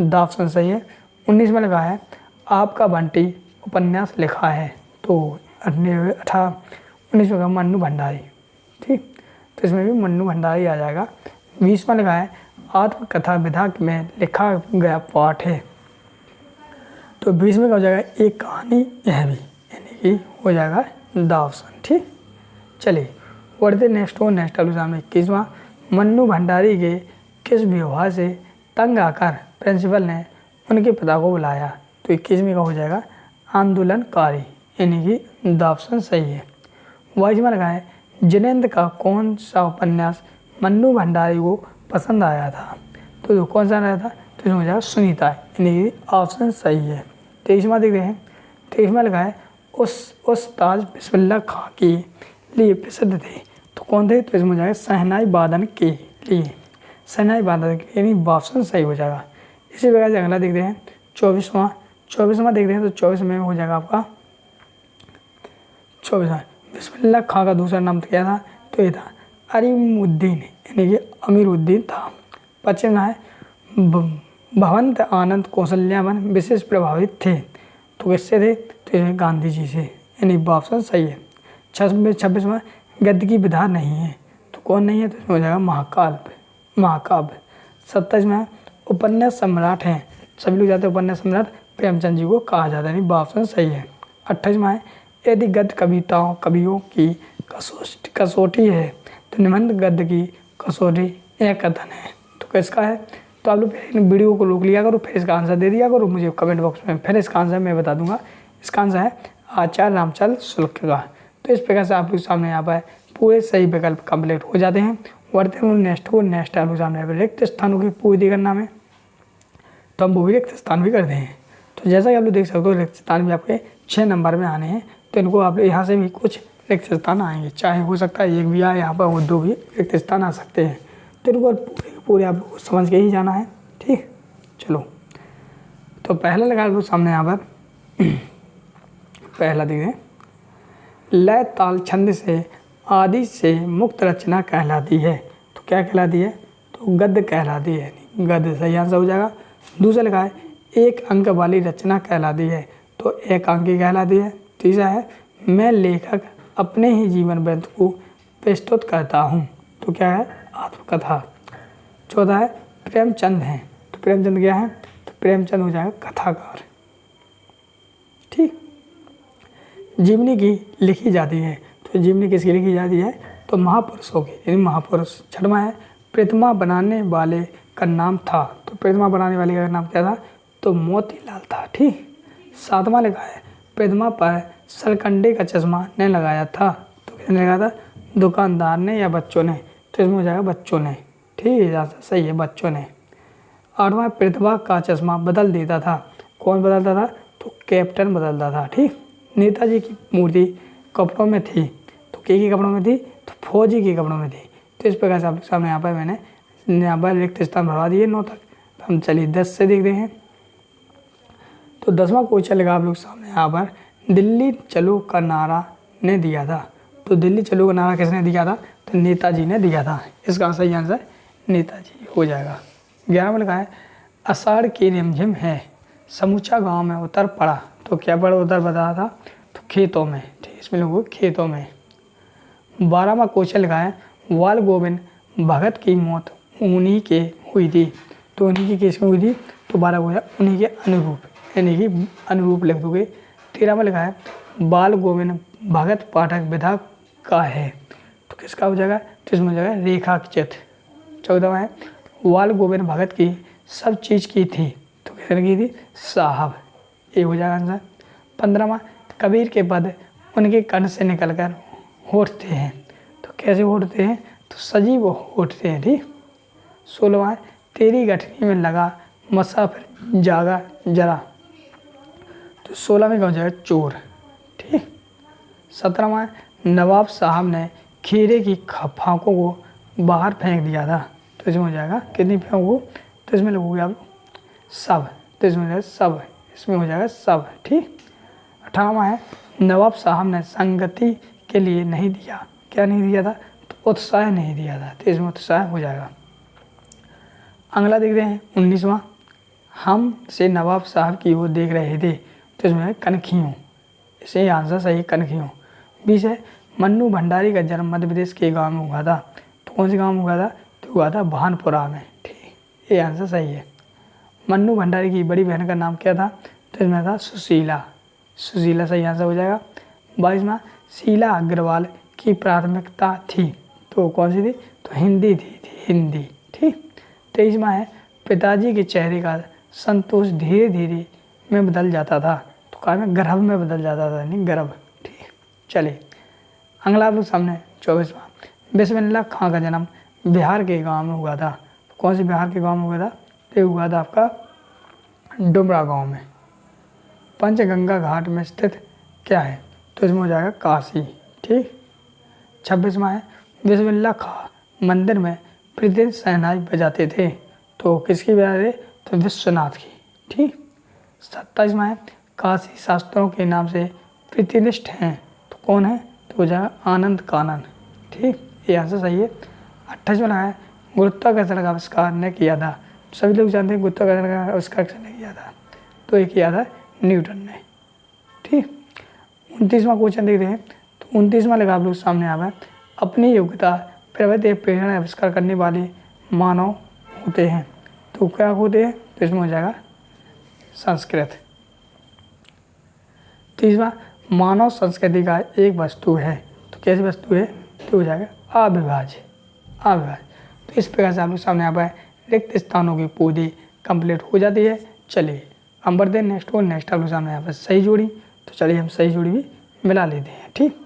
द ऑप्शन सही है। 19 में लगा है आपका बंटी उपन्यास लिखा है। तो 19 में मन्नू भंडारी, ठीक। तो इसमें भी मन्नू भंडारी आ जाएगा। 20वां लिखा है आत्मकथा विधा में लिखा गया पाठ है। तो 20 में क्या हो जाएगा एक कहानी यह भी, यानी कि हो जाएगा द ऑप्शन। ठीक, चलिए बढ़ते नेक्स्ट एग्जाम में 21वां मन्नू भंडारी के किस व्यवहार से तंग आकर प्रिंसिपल ने उनके पिता को बुलाया। तो 21वें का हो जाएगा आंदोलनकारी, यानी कि द ऑप्शन सही है। 22वां लगा है जिनेंद्र का कौन सा उपन्यास मन्नू भंडारी को पसंद आया था। तो कौन सा आया था, तो इसमें हो जाएगा सुनीता, यानी कि ऑप्शन सही है। 23वां देखते हैं। 23वां लगा है उस्ताद बिस्मिल्लाह खां के लिए प्रसिद्ध थे। तो कौन थे, तो इसमें हो जाएगा शहनाई वादन के लिए, शहनाई वादन के लिए, यानी ऑप्शन सही हो जाएगा। इसी प्रकार से अगला देखते हैं 24वां देखते हैं। तो 24 में हो जाएगा आपका 24वां बिस्मिल्लाह खां का दूसरा नाम क्या था, तो ये था अरीमुद्दीन, यानी कि अमीरुद्दीन था। 25वां है भवंत आनंद कौशल्यावन विशेष प्रभावित थे। तो किससे थे, तो ये गांधी जी से, यानी ऑप्शन सही है। 26वां गद्य की विधा नहीं है। तो कौन नहीं है, तो इसमें हो जाएगा महाकाव्य। 27वां उपन्यास सम्राट हैं, सभी लोग जाते हैं उपन्यास सम्राट प्रेमचंद जी को कहा जाता है, यानी ऑप्शन सही है। 28वां है यदि गद्य कवियों की कसौटी है तो निबंध गद्य की कसौटी यह कथन है। तो किसका है, तो आप लोग वीडियो को रोक लिया करो, फिर इसका आंसर दे दिया करो मुझे कमेंट बॉक्स में, फिर इसका आंसर मैं बता दूंगा। इसका आंसर है आचार्य रामचंद्र शुक्ल का। तो इस प्रकार से आप लोग सामने यहाँ पर पूरे सही विकल्प कंप्लीट हो जाते हैं। बढ़ते हैं नेक्स्ट आप लोग सामने रिक्त स्थानों की पूर्ति करना में, तो हम वो भी रिक्त स्थान भी करते हैं। तो जैसा कि आप लोग देख सकते हो रिक्त स्थान भी आपके 6 नंबर में आने हैं। तो इनको आप यहाँ से भी कुछ रिक्त स्थान आएंगे, चाहे हो सकता है एक भी आए यहाँ पर, वो 2 भी रिक्त स्थान आ सकते हैं। तो इनको पूरे आप लोग को समझ के ही जाना है। ठीक, चलो तो पहला लगा लो सामने यहाँ पर पहला देखें लय ताल छंद से आदि से मुक्त रचना कहलाती है। तो क्या कहलाती है, तो गद्य कहलाती है, गद्य सही आंसर हो जाएगा। दूसरा लिखा है एक अंक वाली रचना कहलाती है। तो एक अंक की कहलाती है। तीसरा है मैं लेखक अपने ही जीवन वृत्त को प्रस्तुत करता हूँ। तो क्या है, आत्मकथा। चौथा है प्रेमचंद हैं। तो प्रेमचंद क्या है, तो प्रेमचंद हो जाएगा कथाकार। ठीक, जीवनी की लिखी जाती है। तो जीवनी किसकी लिखी जाती है, तो महापुरुषों की, यानी महापुरुष। छठवां है प्रतिमा बनाने वाले का नाम था। तो प्रतिमा बनाने वाले का नाम क्या था, तो मोतीलाल था। ठीक, 7वां लिखा है प्रतिमा पर सरकंडे का चश्मा ने लगाया था। तो किसने लगाया था, दुकानदार ने या बच्चों ने। तो इसमें हो जाएगा बच्चों ने। ठीक है, सही है, बच्चों ने। 8वां प्रतिभा का चश्मा बदल देता था। कौन बदलता था, तो कैप्टन बदलता था। ठीक, नेताजी की मूर्ति कपड़ों में थी। तो के कपड़ों में थी, तो फौजी के कपड़ों में थी। तो इस प्रकार से आप लोग सामने यहाँ पर मैंने यहाँ पर रिक्त स्थान भरवा दिए 9 तक। तो हम चलिए 10 से देखते हैं। तो 10वां क्वेश्चन लगा आप लोग सामने यहाँ पर दिल्ली चलो का नारा ने दिया था। तो दिल्ली चलो का नारा किसने दिया था, तो नेताजी ने दिया था। इसका सही आंसर नेताजी हो जाएगा। 11वां लिखा है आषाढ़ की रिमझिम है समूचा गांव में उतर पड़ा। तो क्या पड़ा, उतर पड़ा था, तो खेतों में। ठीक, इसमें लोगों खेतों में। 12वां क्वेश्चन लिखा है बाल गोविंद भगत की मौत उन्हीं के हुई थी। तो उन्हीं की किसमें हुई थी, तो 12 हो जाए उन्हीं के अनुरूप, यानी कि अनुरूप लिख दोगे। 13वां लिखा है बाल गोविंद भगत पाठक विधा का है। तो किसका हो जाएगा, तो इसमें हो जाएगा रेखाचित। 14वां है बाल गोविंद भगत की सब चीज़ की थी। तो किसने की थी, साहब। ये हो जाएगा आंसर। 15वां कबीर के पद उनके कंठ से निकलकर होठते हैं। तो कैसे होठते हैं, तो सजीव होठते हैं। ठीक, 16वां तेरी गठरी में लगा मुसाफिर जागा जरा। तो 16 में क्या हो जाएगा, चोर। ठीक, 17वां नवाब साहब ने खीरे की फांकों को बाहर फेंक दिया था। तो इसमें हो जाएगा कितनी फेंको, तो इसमें लगोगे आप सब। तो इसमें हो जाएगा सब, इसमें हो जाएगा सब। ठीक, 18वां है नवाब साहब ने संगति के लिए नहीं दिया। क्या नहीं दिया था, तो उत्साह नहीं दिया था। तो इसमें उत्साह हो जाएगा। अगला देखते हैं 19वां हम से नवाब साहब की ओर देख रहे थे। तो इसमें है कनखियों, इसे आंसर सही कनखियों। 20 है मन्नू भंडारी का जन्म मध्य प्रदेश के गांव में हुआ था। तो कौन से गांव में हुआ था? तो हुआ था भानपुरा में। ठीक, ये आंसर सही है। मन्नू भंडारी की बड़ी बहन का नाम क्या था? तो इसमें था सुशीला। सुशीला सही आंसर हो जाएगा। 22वां, शीला अग्रवाल की प्राथमिकता थी। तो कौन सी थी? तो हिंदी थी हिंदी। ठीक। 23वां है, पिताजी के चेहरे का संतोष धीरे धीरे में बदल जाता था। तो कहा में गर्भ में बदल जाता था, नहीं गर्भ। ठीक, चलिए अगला आप लोग सामने 24वां, बिस्मिल्लाह खां का जन्म बिहार के गांव में हुआ था। तो कौन से बिहार के गांव में हुआ था? तो हुआ था आपका डुमरा गांव में। पंचगंगा घाट में स्थित क्या है? तो इसमें हो जाएगा काशी। ठीक। 26वां है, बिस्मिल्लाह खां मंदिर में प्रतिदिन शहनाई बजाते थे। तो किसकी बजाते थे? तो विश्वनाथ की। ठीक। 27वां है, काशी शास्त्रों के नाम से प्रतिनिष्ठ हैं। तो कौन है? तो हो जाएगा आनंद कानन। ठीक, ये आंसर सही है। 28वां है, गुरुत्वाकर्षण का आविष्कार ने किया था। सभी लोग जानते हैं गुरुत्वाकर्षण का आविष्कार किसने किया था? तो ये किया था न्यूटन ने। ठीक। 29वां क्वेश्चन देख रहे हैं। तो 29वां लगा आप लोग सामने आ रहा है, अपनी योग्यता प्रवृत्ति प्रेरणा आविष्कार करने वाले मानव होते हैं। तो क्या होते हैं? तो इसमें हो जाएगा संस्कृत। 30वां, मानव संस्कृति का एक वस्तु है। तो कैसी वस्तु है? तो हो जाएगा अविभाज्य। अविभाज्य। तो इस प्रकार से आप लोग सामने आ पाए रिक्त स्थानों की पूरी कंप्लीट हो जाती है। चलिए हम बढ़ते हैं नेक्स्ट और नेक्स्ट आप लोग सामने यहाँ पर सही जोड़ी। तो चलिए हम सही जोड़ी भी मिला लेते हैं। ठीक।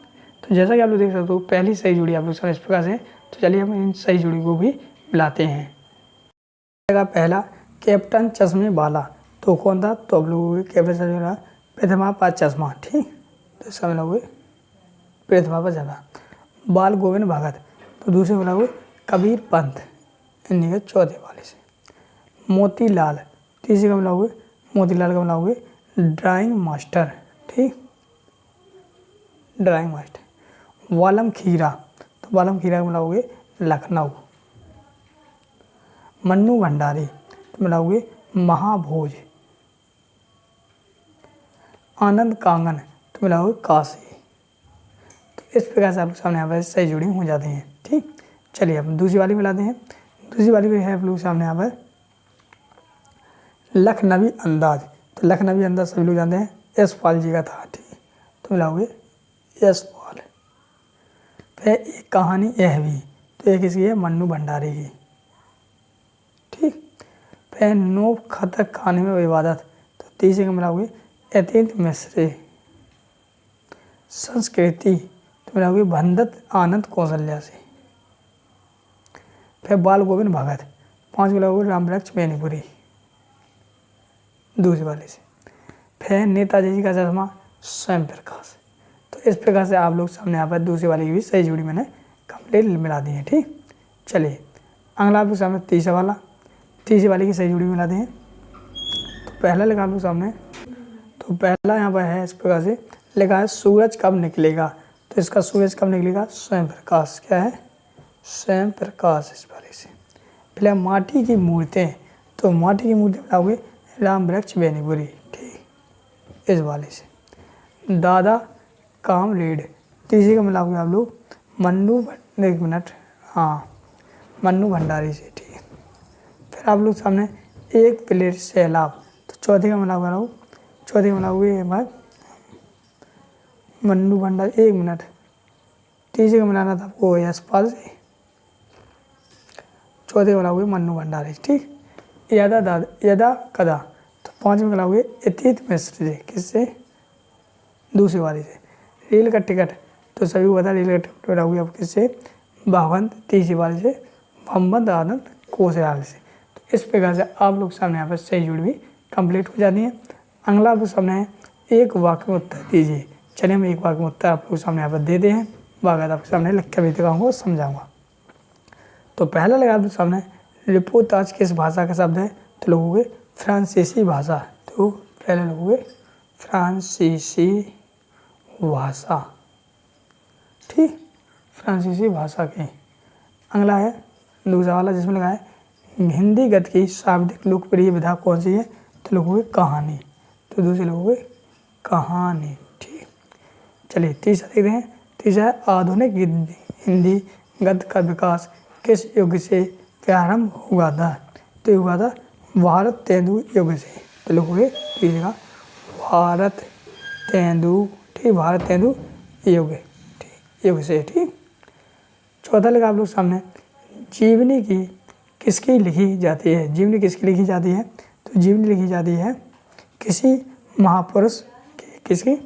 तो जैसा कि आप लोग देख सकते हो पहली सही जोड़ी आप लोग सामने इस प्रकार से। तो चलिए हम इन सही जोड़ी को भी मिलाते हैं। पहला, कैप्टन चश्मे वाला। तो कौन था? तो आप लोगों के कैप्टन चश्मे वाला प्रथमा पास चश्मा। ठीक। तो इसका मिला हुए प्रथमा पर चश्मा। बाल गोविंद भगत। तो दूसरे मिला हुए कबीर पंथ, इन्हीं के चौथे वाले से। मोतीलाल, तीसरे का मिला हुए मोतीलाल का मिला हुए ड्राइंग मास्टर। ठीक, ड्राइंग मास्टर। वालम खीरा, तो वालम खीरा का मिला हुए लखनऊ। मन्नू भंडारी, तो मिला हुए महाभोज। आनंद कांगन, तो मिला हुए काशी। तो इस प्रकार से आप सामने यहाँ पर सही जोड़ी हो जाती हैं। ठीक। चलिए हम दूसरी वाली मिलाते हैं। दूसरी वाली में है आप लोग सामने यहाँ पर लखनवी अंदाज। तो लखनवी अंदाज सभी लोग जानते हैं यशपाल जी का था। ठीक। तो मिला हुए यशपाल। फिर एक कहानी यह भी, तो ये किसकी है? मन्नू भंडारी की। ठीक। फिर नो खतक खाने में विवादत, तो तीसरे का मिला हुए अत्यंत मिश्र। संस्कृति, तो मिला हुए भंदत आनंद कौशल्या से। फिर बाल गोविंद भगत, 5 मिला हुए रामवृक्ष बेनीपुरी दूसरे वाले से। फिर नेताजी जी का चश्मा स्वयं प्रकाश। तो इस प्रकार से आप लोग सामने यहाँ पर दूसरी वाली की भी सही जोड़ी मैंने कंप्लीट मिला दी है। ठीक। चलिए अगला आप लोग सामने तीसरा वाला, तीसरी वाली की सही जोड़ी मिला दी है। तो पहला लगा आप लोग सामने, तो पहला यहाँ पर है इस प्रकार से लिखा है सूरज कब निकलेगा। तो इसका सूरज कब निकलेगा? स्वयं प्रकाश। क्या है? स्वयं प्रकाश। इस वाले से। पहले माटी की मूर्तें, तो माटी की मूर्ति बनाओगे राम वृक्ष बेनीपुरी। ठीक, इस वाले से। दादा कामरेड, तीसरे का मिलाओगे आप लोग मन्नू, एक मिनट, हाँ मन्नू भंडारी से। ठीक है। फिर आप लोग सामने एक प्लेट सैलाब, तो चौथे का मिलाओगे लोग, चौथे का मिलाओगे मन्नू भंडारी, एक मिनट, तीसरे का मिलाना था आपको यशपाल से, चौथे का मिलाओगे मन्नू भंडारी। ठीक। यदा कदा, तो 5 में मिलाओगे अतीत मिश्र से। किससे? दूसरी वाली से। रेल का टिकट, तो सभी को पता रेल का टिकट मिलाओगे आप किससे? भावंत, तीसरी वाली से भम्बंत आनंद कोशयाल से। तो इस प्रकार से आप लोग सामने यहाँ पर सही जुड़ भी कंप्लीट हो जाती है। अगला आप लोग सामने है एक वाक्य में उत्तर दीजिए। चलिए हम एक वाक्य में उत्तर आप लोग सामने यहाँ पर देते हैं, बाकायदा आपके सामने लिख कर भी दिखाऊंगा, समझाऊंगा। तो पहला लगा आप लोग सामने रिपोर्ताज किस भाषा का शब्द है? तो लोगोगे फ्रांसीसी भाषा। तो पहले लोगोगे फ्रांसीसी भाषा। ठीक, फ्रांसीसी भाषा की। अगला है दूसरा वाला जिसमें लगा है हिंदी गद्य की शाब्दिक लोकप्रिय विधा कौन सी है? तो लोगोगे कहानी। तो दूसरे लोगोगे कहानी। ठीक। चलिए तीसरा देखते हैं तीसरा है आधुनिक हिंदी गद्य का विकास किस युग से प्रारंभ हुआ था? तो ये हुआ था भारत तेंदु युग से। तो लिखोगे तीसरा भारत तेंदु, ठीक, भारत तेंदु युग, ठीक, युग से, ठीक। चौथा लिखा आप लोग सामने, जीवनी की किसकी लिखी जाती है? जीवनी किसकी लिखी जाती है? तो जीवनी लिखी जाती है किसी महापुरुष की, किसकी?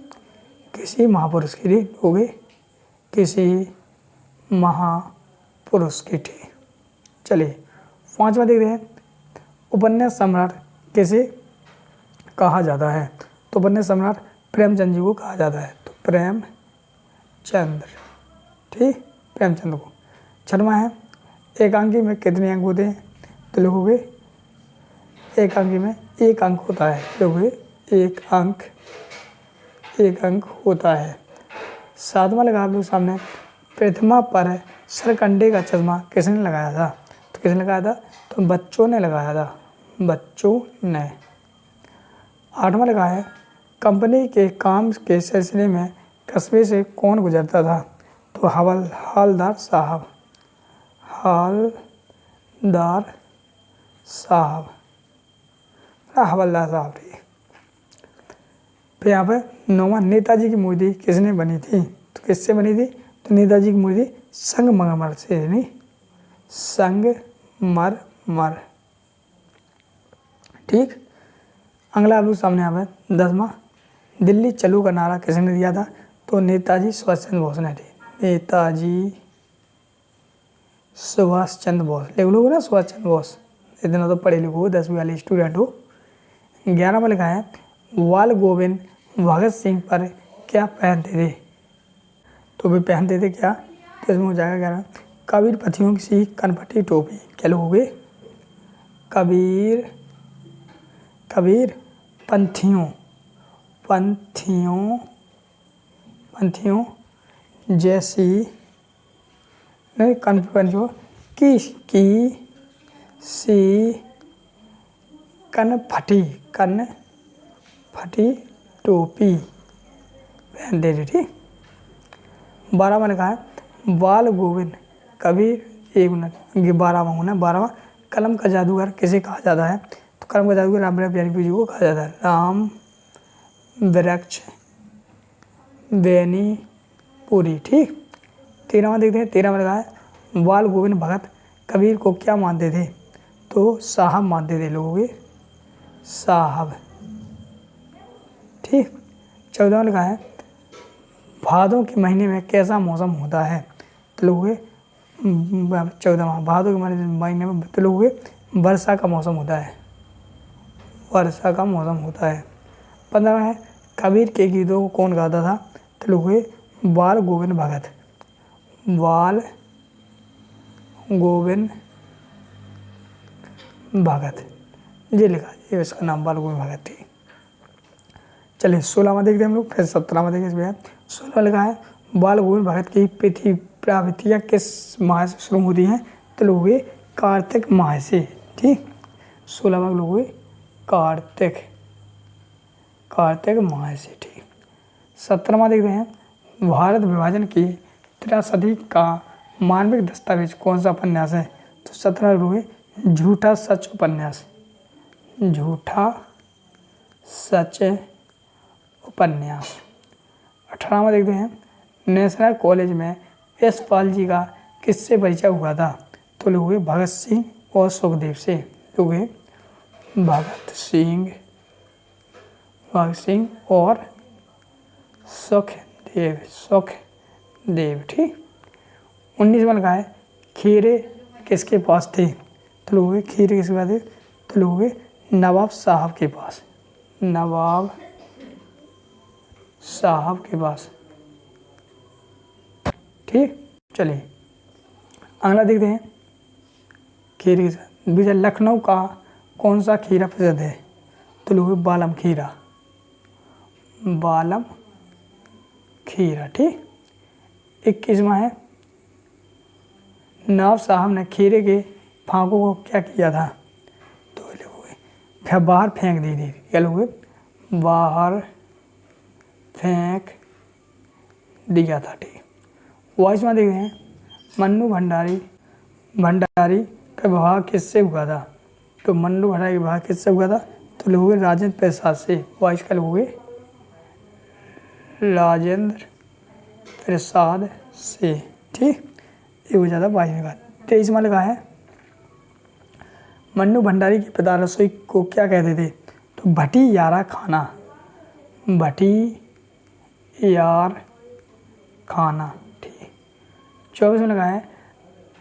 किसी महापुरुष की, हो गई, किसी महापुरुष की, ठीक। चलिए पांचवा देख रहे हैं, उपन्यास सम्राट किसे कहा जाता है? तो उपन्यास सम्राट प्रेमचंद जी को कहा जाता है। तो प्रेमचंद्र, ठीक, प्रेमचंद को। छठवां है, एकांकी में कितने अंक होते हैं? तो लिखोगे एकांकी में एक अंक होता है। लिखोगे एक अंक होता है। सातवां लगा आप लोग सामने, प्रतिमा पर सरकंडे का चश्मा किसने लगाया था? तो किसने लगाया था? तो बच्चों ने लगाया था, बच्चों ने। आठवां लगा है, कंपनी के काम के सिलसिले में कस्बे से कौन गुजरता था? तो हवलदार साहब, हवलदार साहब, ठीक। फिर यहाँ पर नौवां, नेताजी की मूर्ति किसने बनी थी? तो किससे बनी थी? तो नेताजी की मूर्ति संगमरमर से, नहीं, संगमरमर, ठीक। अगला आप लोग सामने यहाँ पर 10वां, दिल्ली चलो का नारा किसने दिया था? तो नेताजी सुभाष चंद्र बोस ने दी। नेताजी सुभाष चंद्र बोस, लिख लो ना, सुभाष चंद्र बोस, इतना तो पढ़े लिखो 10वीं वाले स्टूडेंट हो। 11वां लिखा है, बाल गोविंद भगत सिंह पर क्या पहनते थे? तो भी पहनते थे क्या? तो इसमें हो जाएगा 11, कबीर पथियों की सी कनपटी टोपी। क्या लोगे? कबीर पंथियों जैसी, नहीं, पंथियों की सी कनफटी टोपी पहनते थे, ठीक। 12वां लिखा है, बाल गोविंद कबीर, एक मिनट, ये 12वां होना, 12वां, कलम का जादूगर किसे कहा जाता है? तो कलम का जादूगर राम वृक्ष बेनीपुरी जी को कहा जाता है, राम वृक्ष बेनीपुरी, ठीक। 13वां देखते हैं, 13वां लिखा है, बाल गोविंद भगत कबीर को क्या मानते थे? तो साहब मानते थे, लोगों के साहब, ठीक। 14वां लिखा है, भादों के महीने में कैसा मौसम होता है? तो लोगों के 14वां, भादों के महीने में तो लोगों के वर्षा का मौसम होता है, वर्षा का मौसम होता है। 15वां है, कबीर के गीतों को कौन गाता था? तो लोगों के बाल गोविंद भगत, बाल गोविंद भगत, ये लिखा, ये इसका नाम बाल गोविंद भगत थी। चलिए 16वां देखते हैं हम लोग, फिर 17वां देखिए इसमें। 16वां लिखा है, बाल गोविंद भगत की प्रवृत्तियाँ किस माह से शुरू होती हैं? तो लोगों के कार्तिक माह से, ठीक। 16वां लोगों के कार्तिक माह से, ठीक। 17वां देखते हैं, भारत विभाजन की त्रासदी का मानविक दस्तावेज कौन सा उपन्यास है? तो 17वां लोगों के झूठा सच उपन्यास, झूठा सच उपन्यास। 18वां देखते हैं, नेशनल कॉलेज में यशपाल जी का किससे परिचय हुआ था? तो लोग भगत सिंह और सुखदेव से, लोग भगत सिंह और सुखदेव, ठीक। 19वां लिखा है, खीरे किसके पास थे? तो लोग खीरे किसके पास थे? तो लोग नवाब साहब के पास, नवाब साहब के पास, ठीक। चलिए अगला देखते हैं, खीरे के साथ बीजा, लखनऊ का कौन सा खीरा प्रसिद्ध है? तो लोग बालम खीरा, ठीक। 21वां है, नवाब साहब ने खीरे के फांकों को क्या किया था? तो लोग बाहर फेंक दी थी, क्या लोग बाहर फेंक दिया था, ठीक। वॉइस में देखते हैं मन्नू भंडारी का विवाह किससे हुआ था। तो मन्नू भंडारी का विवाह किससे हुआ था, तो लोगोगे राजेंद्र प्रसाद से। वॉइस का लोगोगे राजेंद्र प्रसाद से। ठीक, ये हो जाता 22वें का। 23 में लगा है मन्नू भंडारी के पिता रसोई को क्या कहते थे, तो भटी यारा खाना। भटी यार खाना। ठीक। 24 में लगा है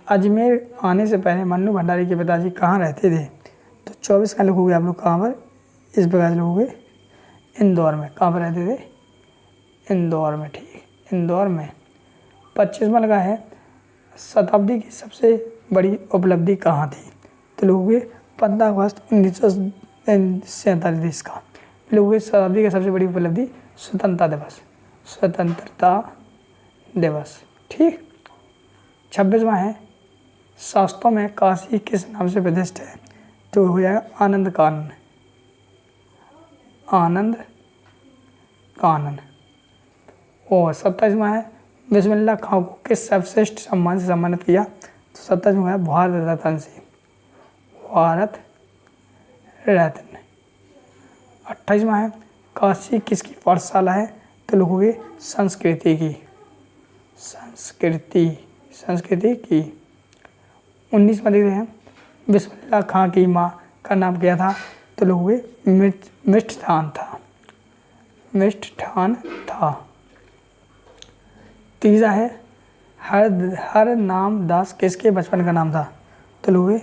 अजमेर आने से पहले मन्नू भंडारी के पिताजी कहाँ रहते थे। तो 24 का लिखोगे आप लोग कहाँ पर, इस प्रकार से लिखोगे इंदौर में। कहाँ पर रहते थे, इंदौर में। ठीक, इंदौर में। 25 में लगा है शताब्दी की सबसे बड़ी उपलब्धि कहाँ थी। तो लिखोगे 15 अगस्त 1947 का। लिखोगे शताब्दी की सबसे बड़ी उपलब्धि स्वतंत्रता दिवस। ठीक। 26वां है शास्त्रों में काशी किस नाम से प्रतिष्ठित है। तो हो जाएगा आनंद कानन। और 27वां है बिस्मिल्लाह खां को किस सर्वश्रेष्ठ सम्मान से सम्मानित किया। तो 27वां है भारत रत्न। 28वां है काशी किसकी पाठशाला है। तो लिखोगे संस्कृति की। 19 में देखते हैं बिस्मिल्लाह खां की माँ का नाम क्या था। तो लिखोगे मिष्ठान था। 30 है हर नाम दास किसके बचपन का नाम था। तो लिखोगे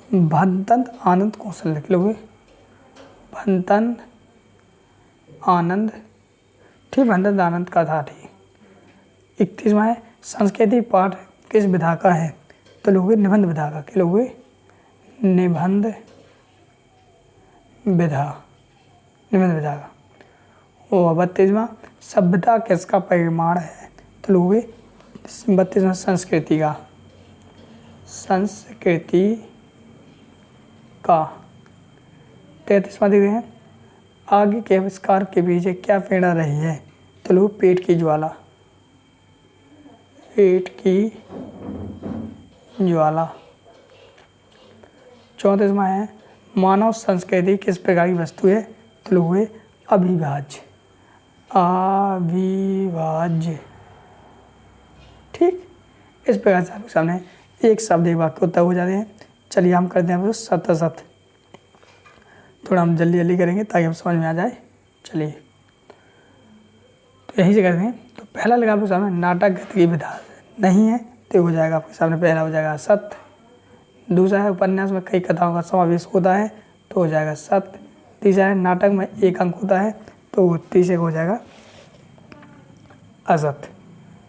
भंतन आनंद कौशल। लिख लोगे भंतन आनंद। ठीक, भंतन आनंद का था। ठीक। 31वां है संस्कृति पाठ किस विधा का है। तो लोगे निबंध विधा का। क्या लोगे निबंध विधा का। और 32वां सभ्यता किसका परिमाण है। तो लोगे 32वां संस्कृति का। 33वां देखते हैं आगे के आविष्कार के पीछे क्या प्रेरणा रही है। तो लोग पेट की ज्वाला। 34वां है मानव संस्कृति किस प्रकार की वस्तु है। तो लोग हुए अविभाज्य। ठीक, इस प्रकार से आपके सामने एक शब्द एक वाक्य उत्तर हो जाते हैं। चलिए हम करते हैं शत। थोड़ा हम जल्दी करेंगे ताकि हम समझ में आ जाए। चलिए तो यहीं से करते हैं। तो पहला लगा आपके सामने नाटक गति की विधा नहीं है, तो हो जाएगा आपके सामने पहला हो जाएगा सत्य। दूसरा है उपन्यास में कई कथाओं का समावेश होता है, तो हो जाएगा सत्य। तीसरा है नाटक में एक अंक होता है, तो तीसरे हो जाएगा असत्य।